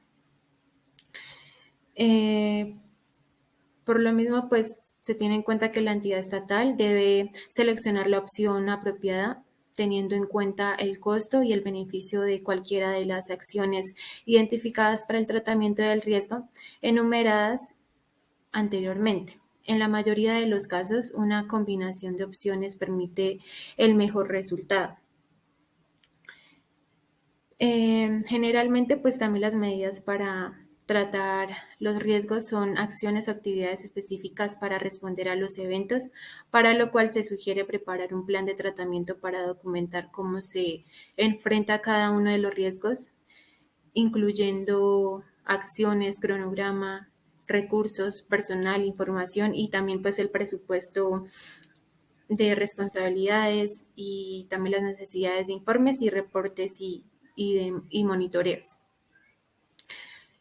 Por lo mismo, pues se tiene en cuenta que la entidad estatal debe seleccionar la opción apropiada teniendo en cuenta el costo y el beneficio de cualquiera de las acciones identificadas para el tratamiento del riesgo enumeradas anteriormente. En la mayoría de los casos, una combinación de opciones permite el mejor resultado. Generalmente, pues también las medidas para tratar los riesgos son acciones o actividades específicas para responder a los eventos, para lo cual se sugiere preparar un plan de tratamiento para documentar cómo se enfrenta cada uno de los riesgos, incluyendo acciones, cronograma, recursos, personal, información y también pues el presupuesto de responsabilidades y también las necesidades de informes y reportes y monitoreos.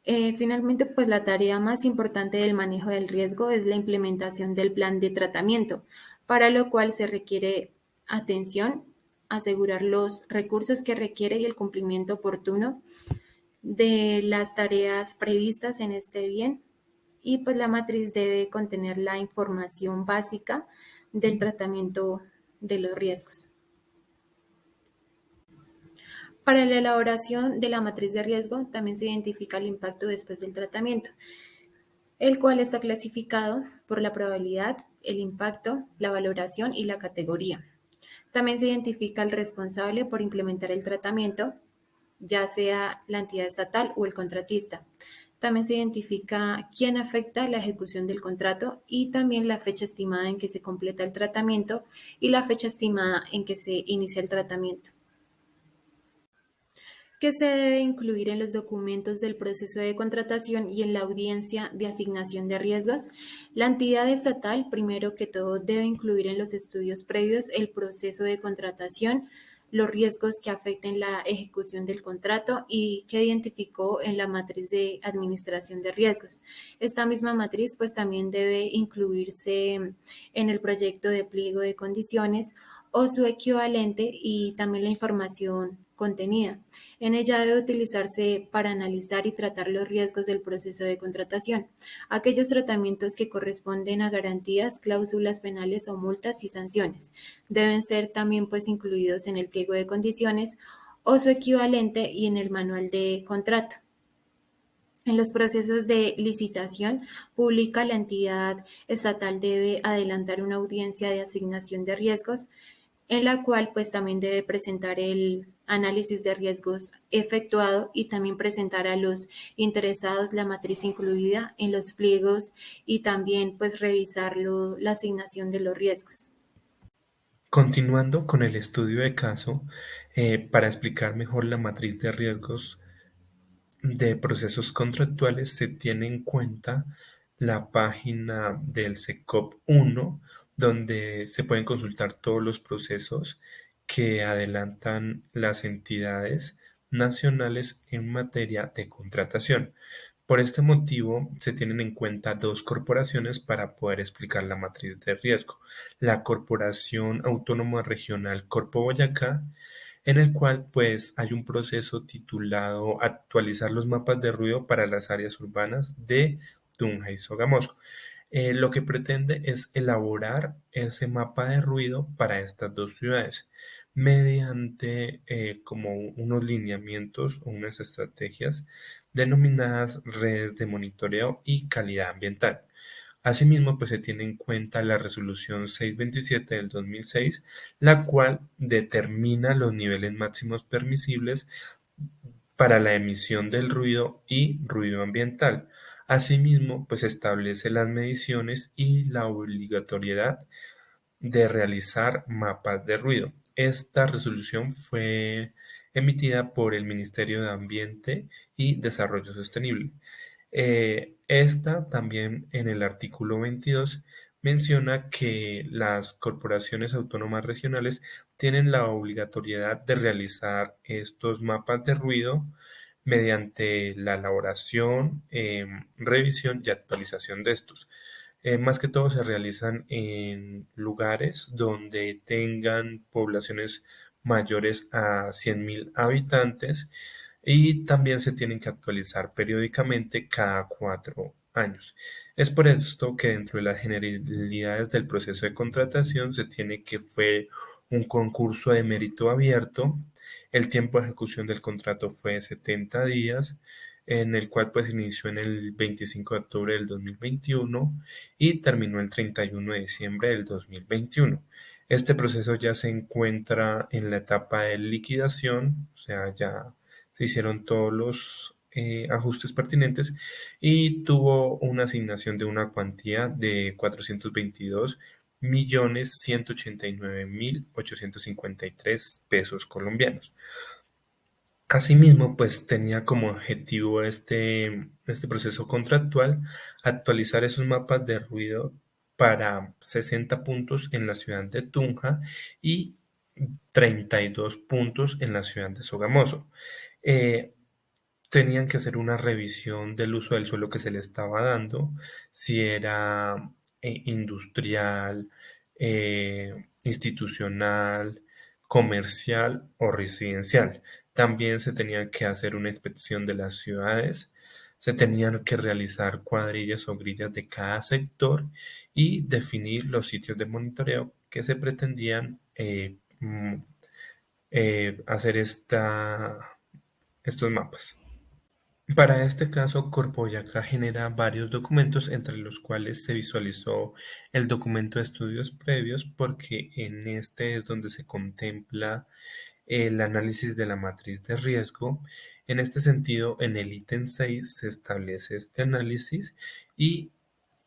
Finalmente, pues la tarea más importante del manejo del riesgo es la implementación del plan de tratamiento, para lo cual se requiere atención, asegurar los recursos que requiere y el cumplimiento oportuno de las tareas previstas en este bien. Y pues la matriz debe contener la información básica del tratamiento de los riesgos. Para la elaboración de la matriz de riesgo también se identifica el impacto después del tratamiento, el cual está clasificado por la probabilidad, el impacto, la valoración y la categoría. También se identifica el responsable por implementar el tratamiento, ya sea la entidad estatal o el contratista. También se identifica quién afecta la ejecución del contrato y también la fecha estimada en que se completa el tratamiento y la fecha estimada en que se inicia el tratamiento. ¿Qué se debe incluir en los documentos del proceso de contratación y en la audiencia de asignación de riesgos? La entidad estatal, primero que todo, debe incluir en los estudios previos el proceso de contratación, los riesgos que afecten la ejecución del contrato y que identificó en la matriz de administración de riesgos. Esta misma matriz pues también debe incluirse en el proyecto de pliego de condiciones o su equivalente y también la información contenida. En ella debe utilizarse para analizar y tratar los riesgos del proceso de contratación, aquellos tratamientos que corresponden a garantías, cláusulas penales o multas y sanciones. Deben ser también pues incluidos en el pliego de condiciones o su equivalente y en el manual de contrato. En los procesos de licitación pública, la entidad estatal debe adelantar una audiencia de asignación de riesgos, en la cual pues también debe presentar el análisis de riesgos efectuado y también presentar a los interesados la matriz incluida en los pliegos y también pues revisar la asignación de los riesgos. Continuando con el estudio de caso, para explicar mejor la matriz de riesgos de procesos contractuales, se tiene en cuenta la página del SECOP 1, donde se pueden consultar todos los procesos que adelantan las entidades nacionales en materia de contratación. Por este motivo, se tienen en cuenta dos corporaciones para poder explicar la matriz de riesgo. La Corporación Autónoma Regional Corpo Boyacá, en el cual pues hay un proceso titulado Actualizar los mapas de ruido para las áreas urbanas de Tunja y Sogamoso. Lo que pretende es elaborar ese mapa de ruido para estas dos ciudades mediante como unos lineamientos o unas estrategias denominadas redes de monitoreo y calidad ambiental. Asimismo, pues se tiene en cuenta la resolución 627 del 2006, la cual determina los niveles máximos permisibles para la emisión del ruido y ruido ambiental. Asimismo, pues establece las mediciones y la obligatoriedad de realizar mapas de ruido. Esta resolución fue emitida por el Ministerio de Ambiente y Desarrollo Sostenible. Esta también en el artículo 22 menciona que las corporaciones autónomas regionales tienen la obligatoriedad de realizar estos mapas de ruido mediante la elaboración, revisión y actualización de estos. Más que todo se realizan en lugares donde tengan poblaciones mayores a 100.000 habitantes y también se tienen que actualizar periódicamente cada 4 años. Es por esto que dentro de las generalidades del proceso de contratación se tiene que fue un concurso de mérito abierto. El tiempo de ejecución del contrato fue 70 días, en el cual pues inició en el 25 de octubre del 2021 y terminó el 31 de diciembre del 2021. Este proceso ya se encuentra en la etapa de liquidación, o sea, ya se hicieron todos los ajustes pertinentes y tuvo una asignación de una cuantía de 422.189.853 pesos colombianos. Asimismo, pues tenía como objetivo este proceso contractual actualizar esos mapas de ruido para 60 puntos en la ciudad de Tunja y 32 puntos en la ciudad de Sogamoso. Eh, Tenían que hacer una revisión del uso del suelo que se le estaba dando, si era industrial, institucional, comercial o residencial. También se tenía que hacer una inspección de las ciudades, se tenían que realizar cuadrillas o grillas de cada sector y definir los sitios de monitoreo que se pretendían hacer estos mapas. Para este caso, Corpoyacá genera varios documentos, entre los cuales se visualizó el documento de estudios previos, porque en este es donde se contempla el análisis de la matriz de riesgo. En este sentido, en el ítem 6 se establece este análisis y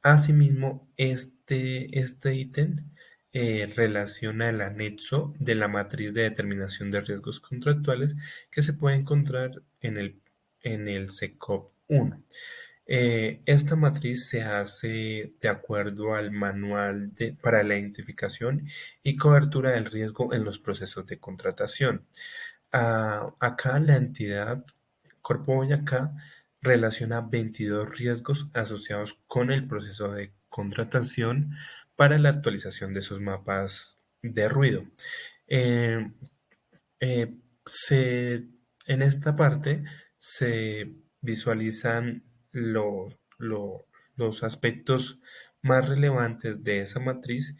asimismo este ítem relaciona el anexo de la matriz de determinación de riesgos contractuales que se puede encontrar en el SECOP 1. Esta matriz se hace de acuerdo al manual para la identificación y cobertura del riesgo en los procesos de contratación. Acá la entidad Corpo Boyacá relaciona 22 riesgos asociados con el proceso de contratación para la actualización de sus mapas de ruido. Eh, eh, se, en esta parte se visualizan los aspectos más relevantes de esa matriz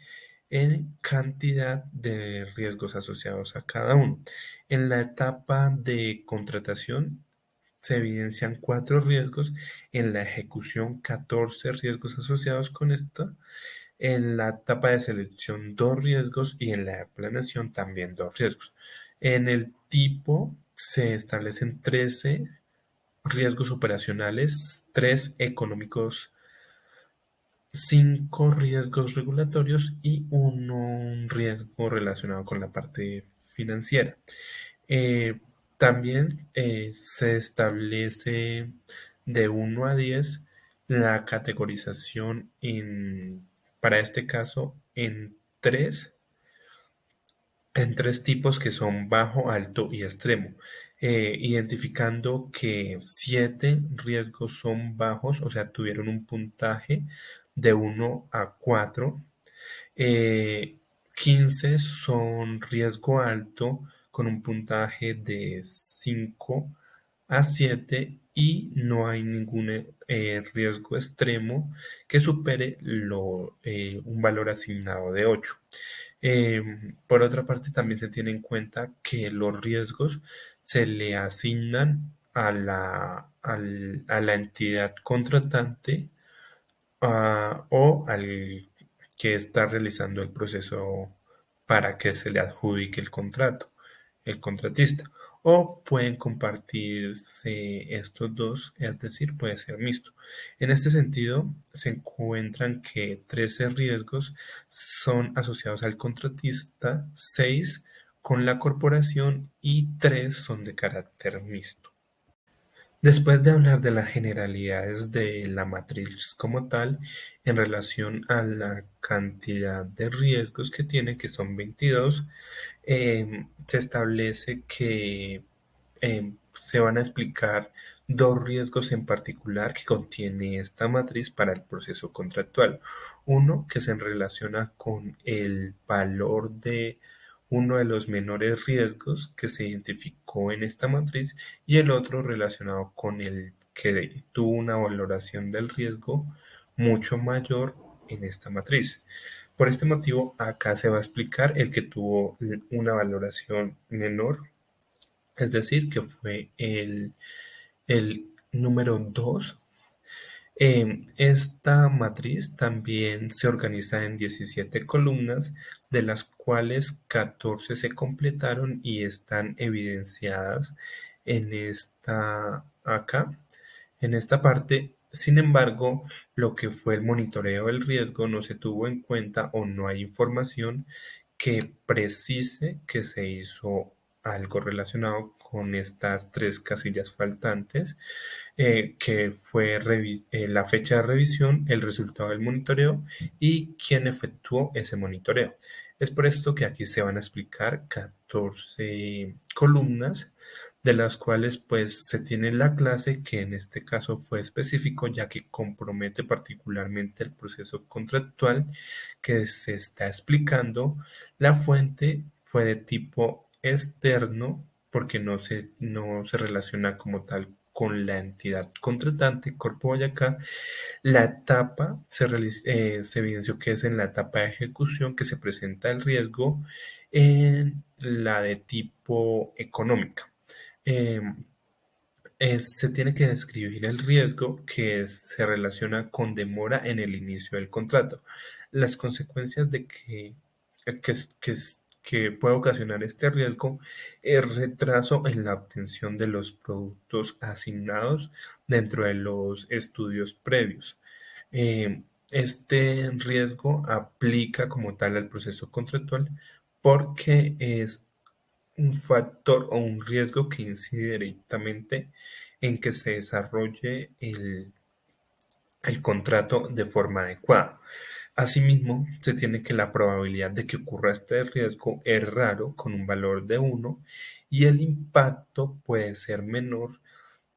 en cantidad de riesgos asociados a cada uno. En la etapa de contratación se evidencian 4 riesgos, en la ejecución 14 riesgos asociados con esto, en la etapa de selección 2 riesgos y en la planeación también 2 riesgos. En el tipo se establecen 13 riesgos operacionales, 3 económicos 5 riesgos regulatorios y un riesgo relacionado con la parte financiera. Eh, También se establece de 1 a 10 la categorización para este caso tres, en tres tipos que son bajo, alto y extremo, identificando que 7 riesgos son bajos, o sea, tuvieron un puntaje de 1 a 4. eh, 15 son riesgo alto con un puntaje de 5 a 7 y no hay ningún riesgo extremo que supere un valor asignado de 8. Por otra parte, también se tiene en cuenta que los riesgos se le asignan a la entidad contratante, o al que está realizando el proceso para que se le adjudique el contrato, el contratista. O pueden compartirse estos dos, es decir, puede ser mixto. En este sentido, se encuentran que 13 riesgos son asociados al contratista, 6 con la corporación y 3 son de carácter mixto. Después de hablar de las generalidades de la matriz como tal, en relación a la cantidad de riesgos que tiene, que son 22, se establece que se van a explicar dos riesgos en particular que contiene esta matriz para el proceso contractual. Uno que se relaciona con el valor de uno de los menores riesgos que se identificó en esta matriz y el otro relacionado con el que tuvo una valoración del riesgo mucho mayor en esta matriz. Por este motivo, acá se va a explicar el que tuvo una valoración menor, es decir, que fue el número 2. Esta matriz también se organiza en 17 columnas, de las cuales 14 se completaron y están evidenciadas acá, en esta parte. Sin embargo, lo que fue el monitoreo del riesgo no se tuvo en cuenta o no hay información que precise que se hizo algo relacionado con estas tres casillas faltantes, que fue la fecha de revisión, el resultado del monitoreo y quién efectuó ese monitoreo. Es por esto que aquí se van a explicar 14 columnas, de las cuales pues se tiene la clase, que en este caso fue específico ya que compromete particularmente el proceso contractual que se está explicando. La fuente fue de tipo externo porque no se relaciona como tal con la entidad contratante, Corpo Boyacá. La etapa se evidenció que es en la etapa de ejecución que se presenta el riesgo, en la de tipo económica. Eh, Se tiene que describir el riesgo que se relaciona con demora en el inicio del contrato. Las consecuencias que, que, que puede ocasionar este riesgo es retraso en la obtención de los productos asignados dentro de los estudios previos. Este riesgo aplica como tal al proceso contractual porque es un factor o un riesgo que incide directamente en que se desarrolle el contrato de forma adecuada. Asimismo, se tiene que la probabilidad de que ocurra este riesgo es raro, con un valor de 1, y el impacto puede ser menor,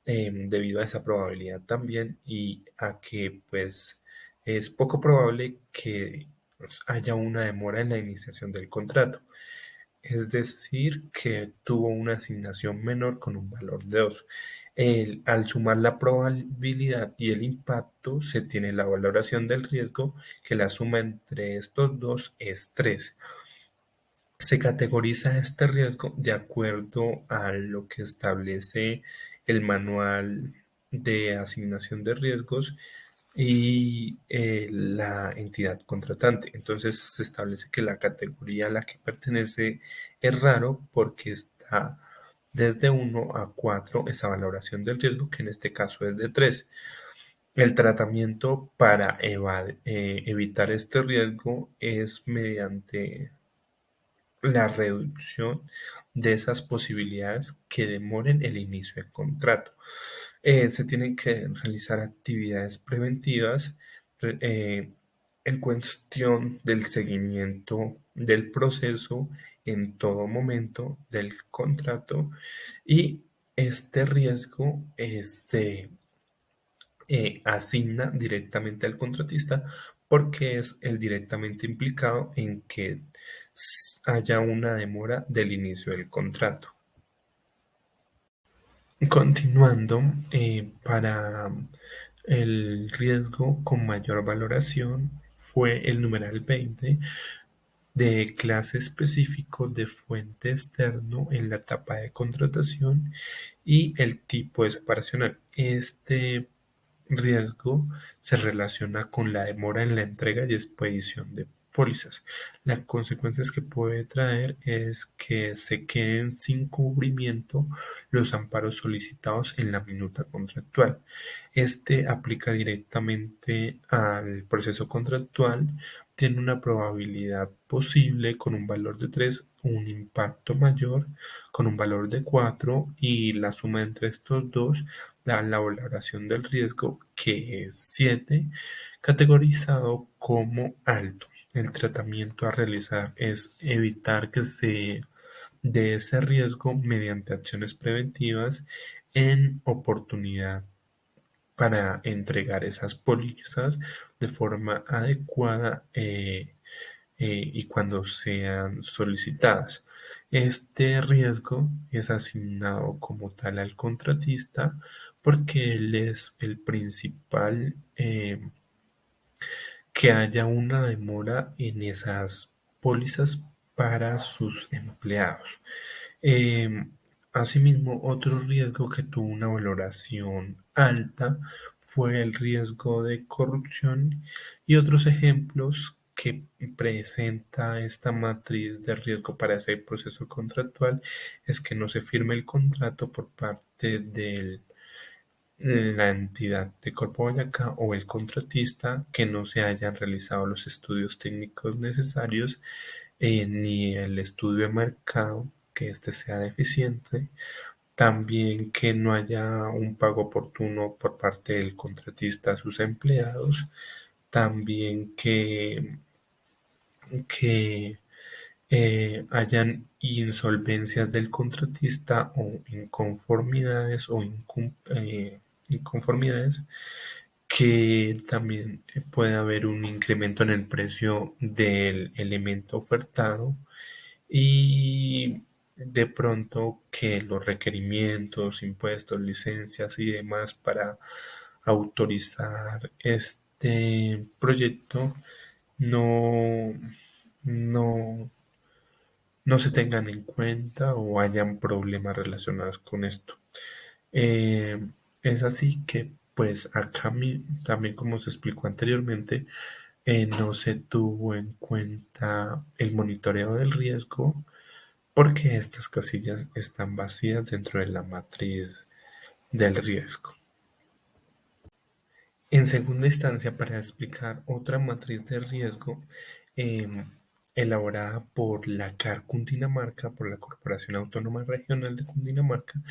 debido a esa probabilidad también, y a que pues es poco probable que haya una demora en la iniciación del contrato. Es decir, que tuvo una asignación menor con un valor de 2. Al sumar la probabilidad y el impacto, se tiene la valoración del riesgo, que la suma entre estos dos es 3. Se categoriza este riesgo de acuerdo a lo que establece el manual de asignación de riesgos y la entidad contratante. Entonces se establece que la categoría a la que pertenece es raro porque está desde 1 a 4 esa valoración del riesgo, que en este caso es de 3. El tratamiento para evitar este riesgo es mediante la reducción de esas posibilidades que demoren el inicio del contrato. Se tienen que realizar actividades preventivas en cuestión del seguimiento del proceso en todo momento del contrato, y este riesgo se asigna directamente al contratista porque es el directamente implicado en que haya una demora del inicio del contrato. Continuando, para el riesgo con mayor valoración fue el numeral 20 de clase específico de fuente externo en la etapa de contratación y el tipo de separacional. Este riesgo se relaciona con la demora en la entrega y expedición de pólizas. Las consecuencias que puede traer es que se queden sin cubrimiento los amparos solicitados en la minuta contractual. Este aplica directamente al proceso contractual, tiene una probabilidad posible con un valor de 3, un impacto mayor con un valor de 4, y la suma entre estos dos da la valoración del riesgo, que es 7, categorizado como alto. El tratamiento a realizar es evitar que se dé ese riesgo mediante acciones preventivas en oportunidad para entregar esas pólizas de forma adecuada y cuando sean solicitadas. Este riesgo es asignado como tal al contratista porque él es el principal que haya una demora en esas pólizas para sus empleados. Eh, Asimismo, otro riesgo que tuvo una valoración alta fue el riesgo de corrupción, y otros ejemplos que presenta esta matriz de riesgo para ese proceso contractual es que no se firme el contrato por parte de la entidad de Corpo Boyacá o el contratista, que no se hayan realizado los estudios técnicos necesarios, ni el estudio de mercado, que éste sea deficiente. También que no haya un pago oportuno por parte del contratista a sus empleados. También que hayan insolvencias del contratista o inconformidades inconformidades, que también puede haber un incremento en el precio del elemento ofertado, y de pronto que los requerimientos, impuestos, licencias y demás para autorizar este proyecto no, no, no se tengan en cuenta o hayan problemas relacionados con esto. Eh, es así que, pues acá también, como se explicó anteriormente, no se tuvo en cuenta el monitoreo del riesgo porque estas casillas están vacías dentro de la matriz del riesgo. En segunda instancia, para explicar otra matriz de riesgo em, elaborada por la CAR Cundinamarca, por la Corporación Autónoma Regional de Cundinamarca,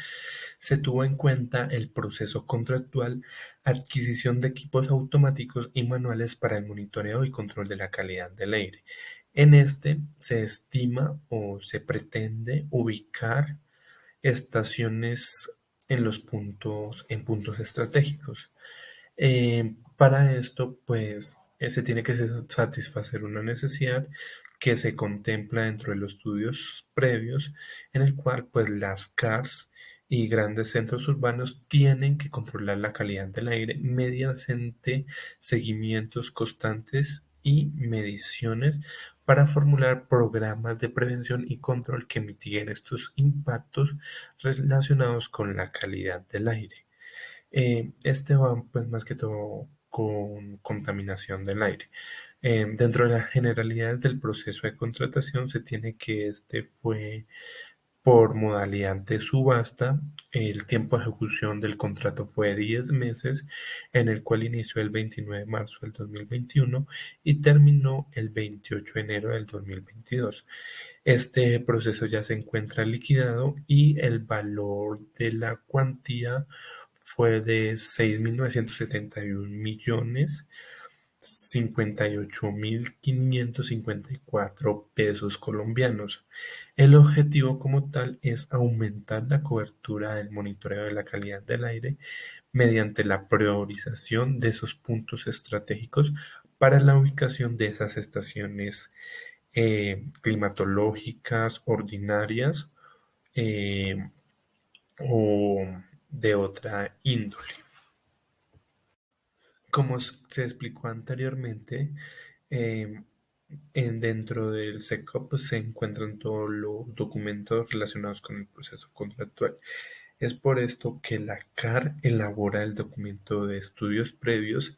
se tuvo en cuenta el proceso contractual, adquisición de equipos automáticos y manuales para el monitoreo y control de la calidad del aire. En este se estima o se pretende ubicar estaciones en puntos estratégicos. Para esto, pues, se tiene que satisfacer una necesidad que se contempla dentro de los estudios previos, en el cual, pues, las CARs y grandes centros urbanos tienen que controlar la calidad del aire mediante seguimientos constantes y mediciones para formular programas de prevención y control que mitiguen estos impactos relacionados con la calidad del aire. Este va, pues, más que todo con contaminación del aire. Dentro de las generalidades del proceso de contratación se tiene que este fue por modalidad de subasta. El tiempo de ejecución del contrato fue 10 meses, en el cual inició el 29 de marzo del 2021 y terminó el 28 de enero del 2022. Este proceso ya se encuentra liquidado y el valor de la cuantía fue de 6.971.058.554 pesos colombianos. El objetivo como tal es aumentar la cobertura del monitoreo de la calidad del aire mediante la priorización de esos puntos estratégicos para la ubicación de esas estaciones climatológicas ordinarias eh, o de otra índole. Como se explicó anteriormente, eh, dentro del SECOP se encuentran todos los documentos relacionados con el proceso contractual. Es por esto que la CAR elabora el documento de estudios previos.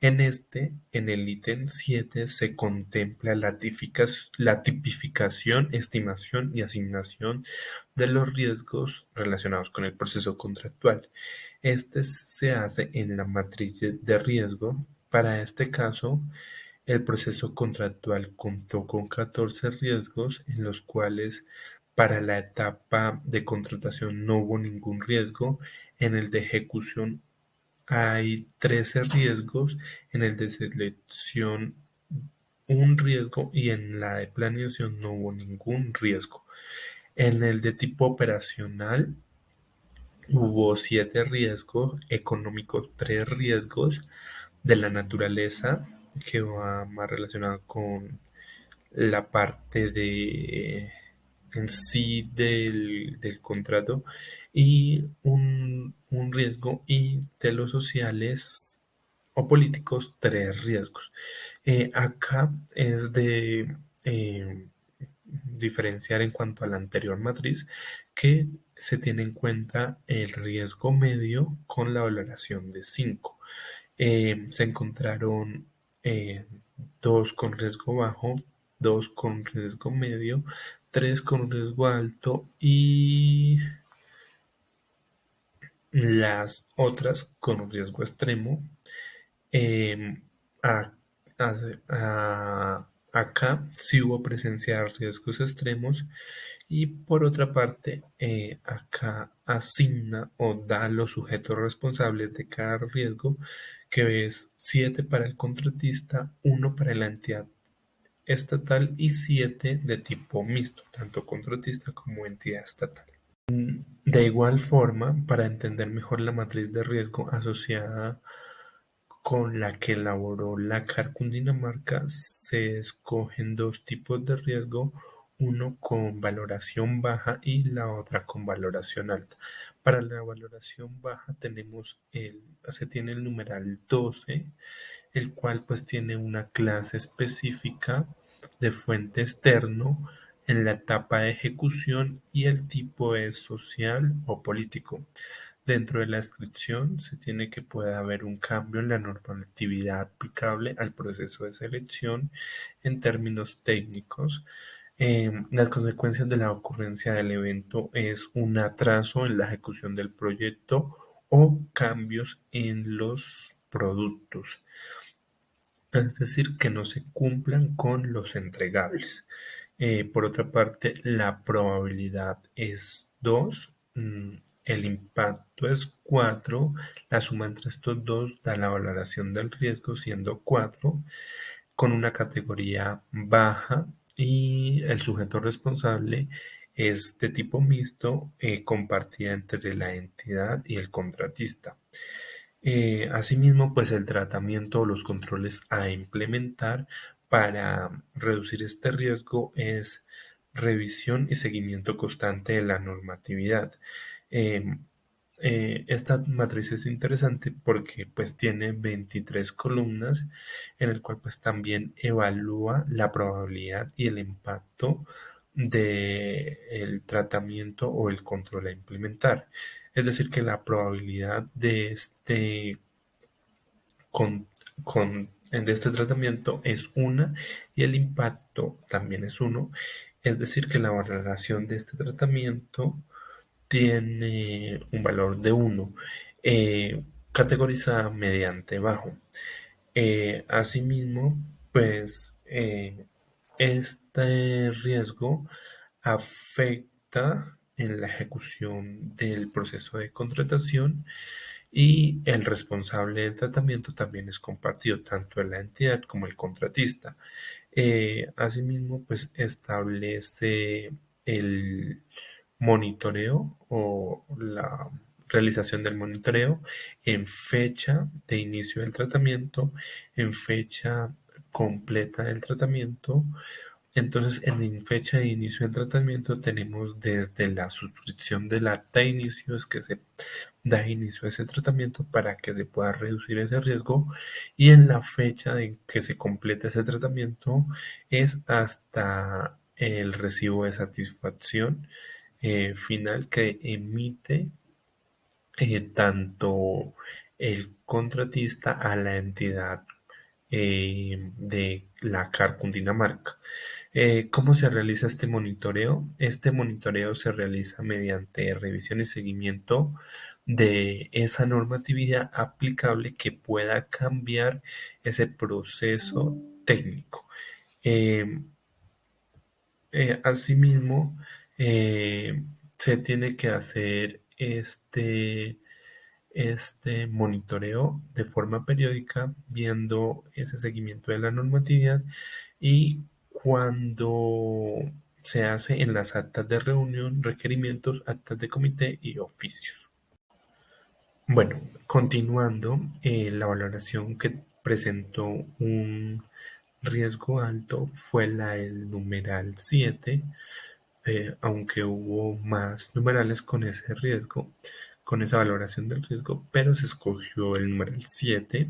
En el ítem 7, se contempla la tipificación, estimación y asignación de los riesgos relacionados con el proceso contractual. Este se hace en la matriz de riesgo. Para este caso, el proceso contractual contó con 14 riesgos, en los cuales para la etapa de contratación no hubo ningún riesgo. En el de ejecución hay 13 riesgos, en el de selección un riesgo y en la de planeación no hubo ningún riesgo. En el de tipo operacional hubo 7 riesgos, económicos 3 riesgos, de la naturaleza, que va más relacionado con la parte de en sí del contrato, y un riesgo, y de los sociales o políticos 3 riesgos. Acá es de diferenciar en cuanto a la anterior matriz que se tiene en cuenta el riesgo medio con la valoración de 5. Se encontraron eh, 2 con riesgo bajo, 2 con riesgo medio, 3 con riesgo alto y las otras con riesgo extremo. Eh, a- Acá sí hubo presencia de riesgos extremos, y por otra parte, acá asigna o da los sujetos responsables de cada riesgo, que es 7 para el contratista, 1 para la entidad estatal y 7 de tipo mixto, tanto contratista como entidad estatal. De igual forma, para entender mejor la matriz de riesgo asociada con la que elaboró la CAR Cundinamarca, se escogen 2 tipos de riesgo, uno con valoración baja y la otra con valoración alta. Para la valoración baja se tiene el numeral 12, el cual pues tiene una clase específica de fuente externo en la etapa de ejecución, y el tipo es social o político. Dentro de la descripción se tiene que puede haber un cambio en la normatividad aplicable al proceso de selección en términos técnicos. Las consecuencias de la ocurrencia del evento es un atraso en la ejecución del proyecto o cambios en los productos, es decir, que no se cumplan con los entregables. Por otra parte, la probabilidad es 2, el impacto es 4, la suma entre estos dos da la valoración del riesgo siendo 4, con una categoría baja, y el sujeto responsable es de tipo mixto, compartida entre la entidad y el contratista. Asimismo, pues el tratamiento o los controles a implementar para reducir este riesgo es revisión y seguimiento constante de la normatividad. Eh, esta matriz es interesante porque pues tiene 23 columnas, en el cual pues también evalúa la probabilidad y el impacto del tratamiento o el control a implementar. Es decir, que la probabilidad de con, de este tratamiento es 1 y el impacto también es 1. Es decir, que la valoración de este tratamiento tiene un valor de 1, categorizada mediante bajo. Asimismo, pues este riesgo afecta en la ejecución del proceso de contratación y el responsable del tratamiento también es compartido tanto en la entidad como el contratista. Asimismo, pues establece el monitoreo o la realización del monitoreo en fecha de inicio del tratamiento, en fecha completa del tratamiento. Entonces, en fecha de inicio del tratamiento tenemos desde la suscripción del acta de inicio, es que se da inicio a ese tratamiento para que se pueda reducir ese riesgo, y en la fecha en que se complete ese tratamiento es hasta el recibo de satisfacción final que emite tanto el contratista a la entidad de la CAR Cundinamarca. ¿Cómo se realiza este monitoreo? Este monitoreo se realiza mediante revisión y seguimiento de esa normatividad aplicable que pueda cambiar ese proceso técnico. Eh, Asimismo, eh, se tiene que hacer este monitoreo de forma periódica, viendo ese seguimiento de la normatividad, y cuando se hace en las actas de reunión, requerimientos, actas de comité y oficios. Bueno, continuando, la valoración que presentó un riesgo alto fue la del numeral 7, aunque hubo más numerales con ese riesgo, con esa valoración del riesgo, pero se escogió el numeral 7,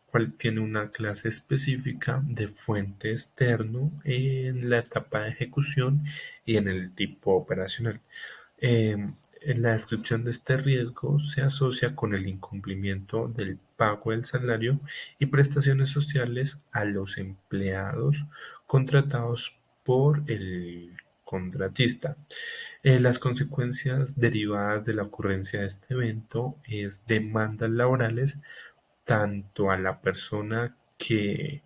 cual tiene una clase específica de fuente externo en la etapa de ejecución y en el tipo operacional. En la descripción de este riesgo se asocia con el incumplimiento del pago del salario y prestaciones sociales a los empleados contratados por el contratista. Las consecuencias derivadas de la ocurrencia de este evento es demandas laborales tanto a la persona que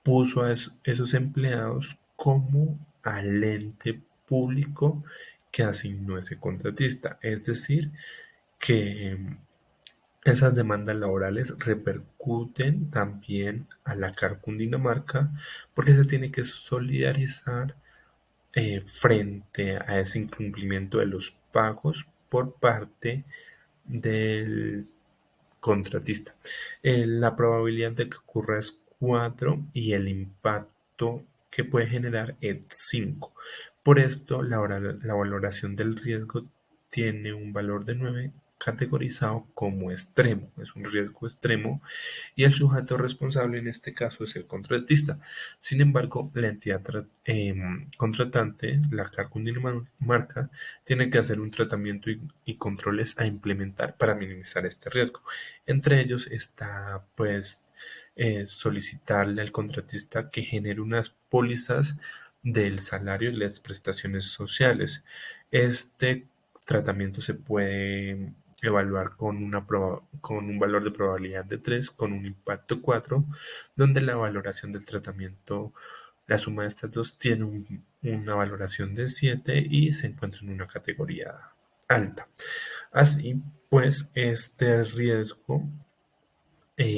puso a esos empleados como al ente público que asignó ese contratista. Es decir, que esas demandas laborales repercuten también a la CAR Cundinamarca, porque se tiene que solidarizar frente a ese incumplimiento de los pagos por parte del contratista. La probabilidad de que ocurra es 4 y el impacto que puede generar es 5. Por esto, la valoración del riesgo tiene un valor de 9, categorizado como extremo. Es un riesgo extremo y el sujeto responsable en este caso es el contratista. Sin embargo, la entidad contratante, la CAR Cundinamarca, tiene que hacer un tratamiento y controles a implementar para minimizar este riesgo. Entre ellos está, pues, solicitarle al contratista que genere unas pólizas del salario y las prestaciones sociales. Este tratamiento se puede evaluar con un valor de probabilidad de 3, con un impacto 4, donde la valoración del tratamiento, la suma de estas dos, tiene una valoración de 7 y se encuentra en una categoría alta. Así pues, este riesgo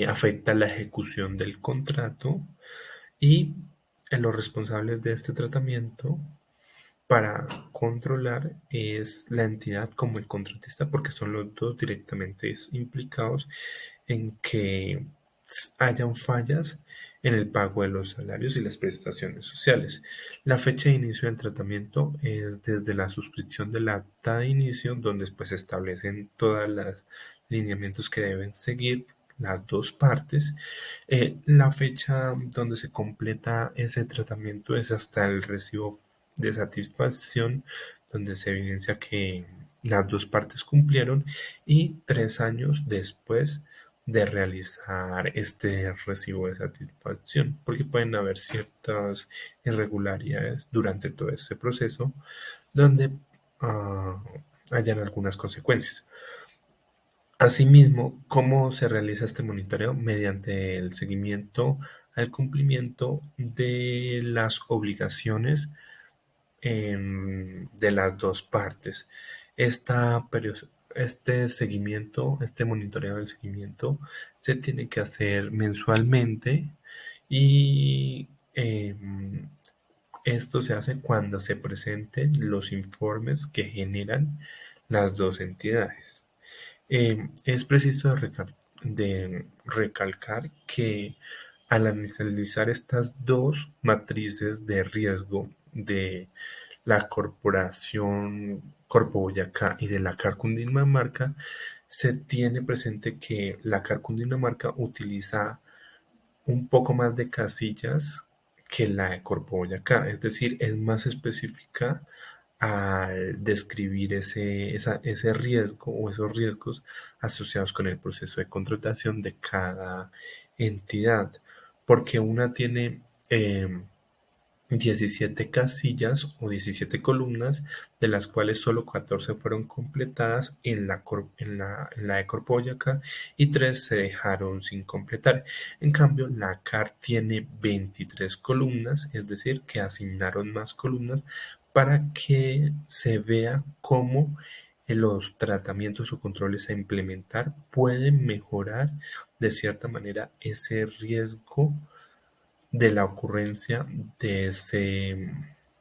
afecta la ejecución del contrato y los responsables de este tratamiento para controlar es la entidad como el contratista, porque son los dos directamente implicados en que hayan fallas en el pago de los salarios y las prestaciones sociales. La fecha de inicio del tratamiento es desde la suscripción del acta de inicio, donde pues se establecen todos los lineamientos que deben seguir las dos partes. La fecha donde se completa ese tratamiento es hasta el recibo de satisfacción, donde se evidencia que las dos partes cumplieron, y 3 años después de realizar este recibo de satisfacción, porque pueden haber ciertas irregularidades durante todo este proceso donde ah, hayan algunas consecuencias. Asimismo, ¿cómo se realiza este monitoreo? Mediante el seguimiento al cumplimiento de las obligaciones de las dos partes. Este seguimiento, este monitoreo del seguimiento se tiene que hacer mensualmente y esto se hace cuando se presenten los informes que generan las dos entidades. Es preciso de recalcar que al analizar estas dos matrices de riesgo de la corporación Corpo Boyacá y de la CAR Cundinamarca, se tiene presente que la CAR Cundinamarca utiliza un poco más de casillas que la de Corpo Boyacá, es decir, es más específica al describir ese riesgo o esos riesgos asociados con el proceso de contratación de cada entidad, porque una tiene 17 casillas o 17 columnas, de las cuales solo 14 fueron completadas en la de Corpo Boyacá y 3 se dejaron sin completar. En cambio, la CAR tiene 23 columnas, es decir, que asignaron más columnas para que se vea cómo los tratamientos o controles a implementar pueden mejorar de cierta manera ese riesgo de la ocurrencia de,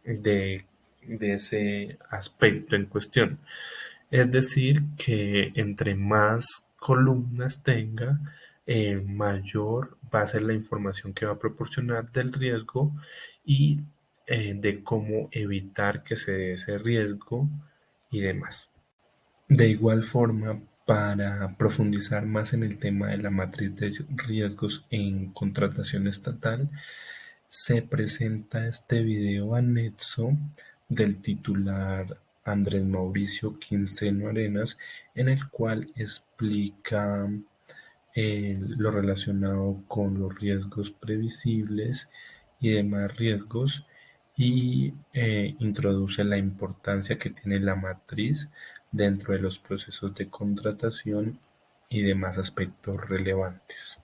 de ese aspecto en cuestión. Es decir, que entre más columnas tenga, mayor va a ser la información que va a proporcionar del riesgo y de cómo evitar que se dé ese riesgo y demás. De igual forma, para profundizar más en el tema de la matriz de riesgos en contratación estatal, se presenta este video anexo del titular Andrés Mauricio Quinceno Arenas, en el cual explica lo relacionado con los riesgos previsibles y demás riesgos y introduce la importancia que tiene la matriz dentro de los procesos de contratación y demás aspectos relevantes.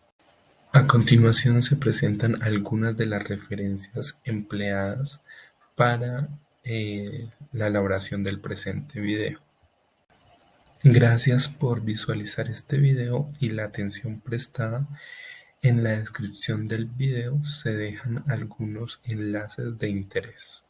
A continuación se presentan algunas de las referencias empleadas para la elaboración del presente video. Gracias por visualizar este video y la atención prestada. En la descripción del video se dejan algunos enlaces de interés.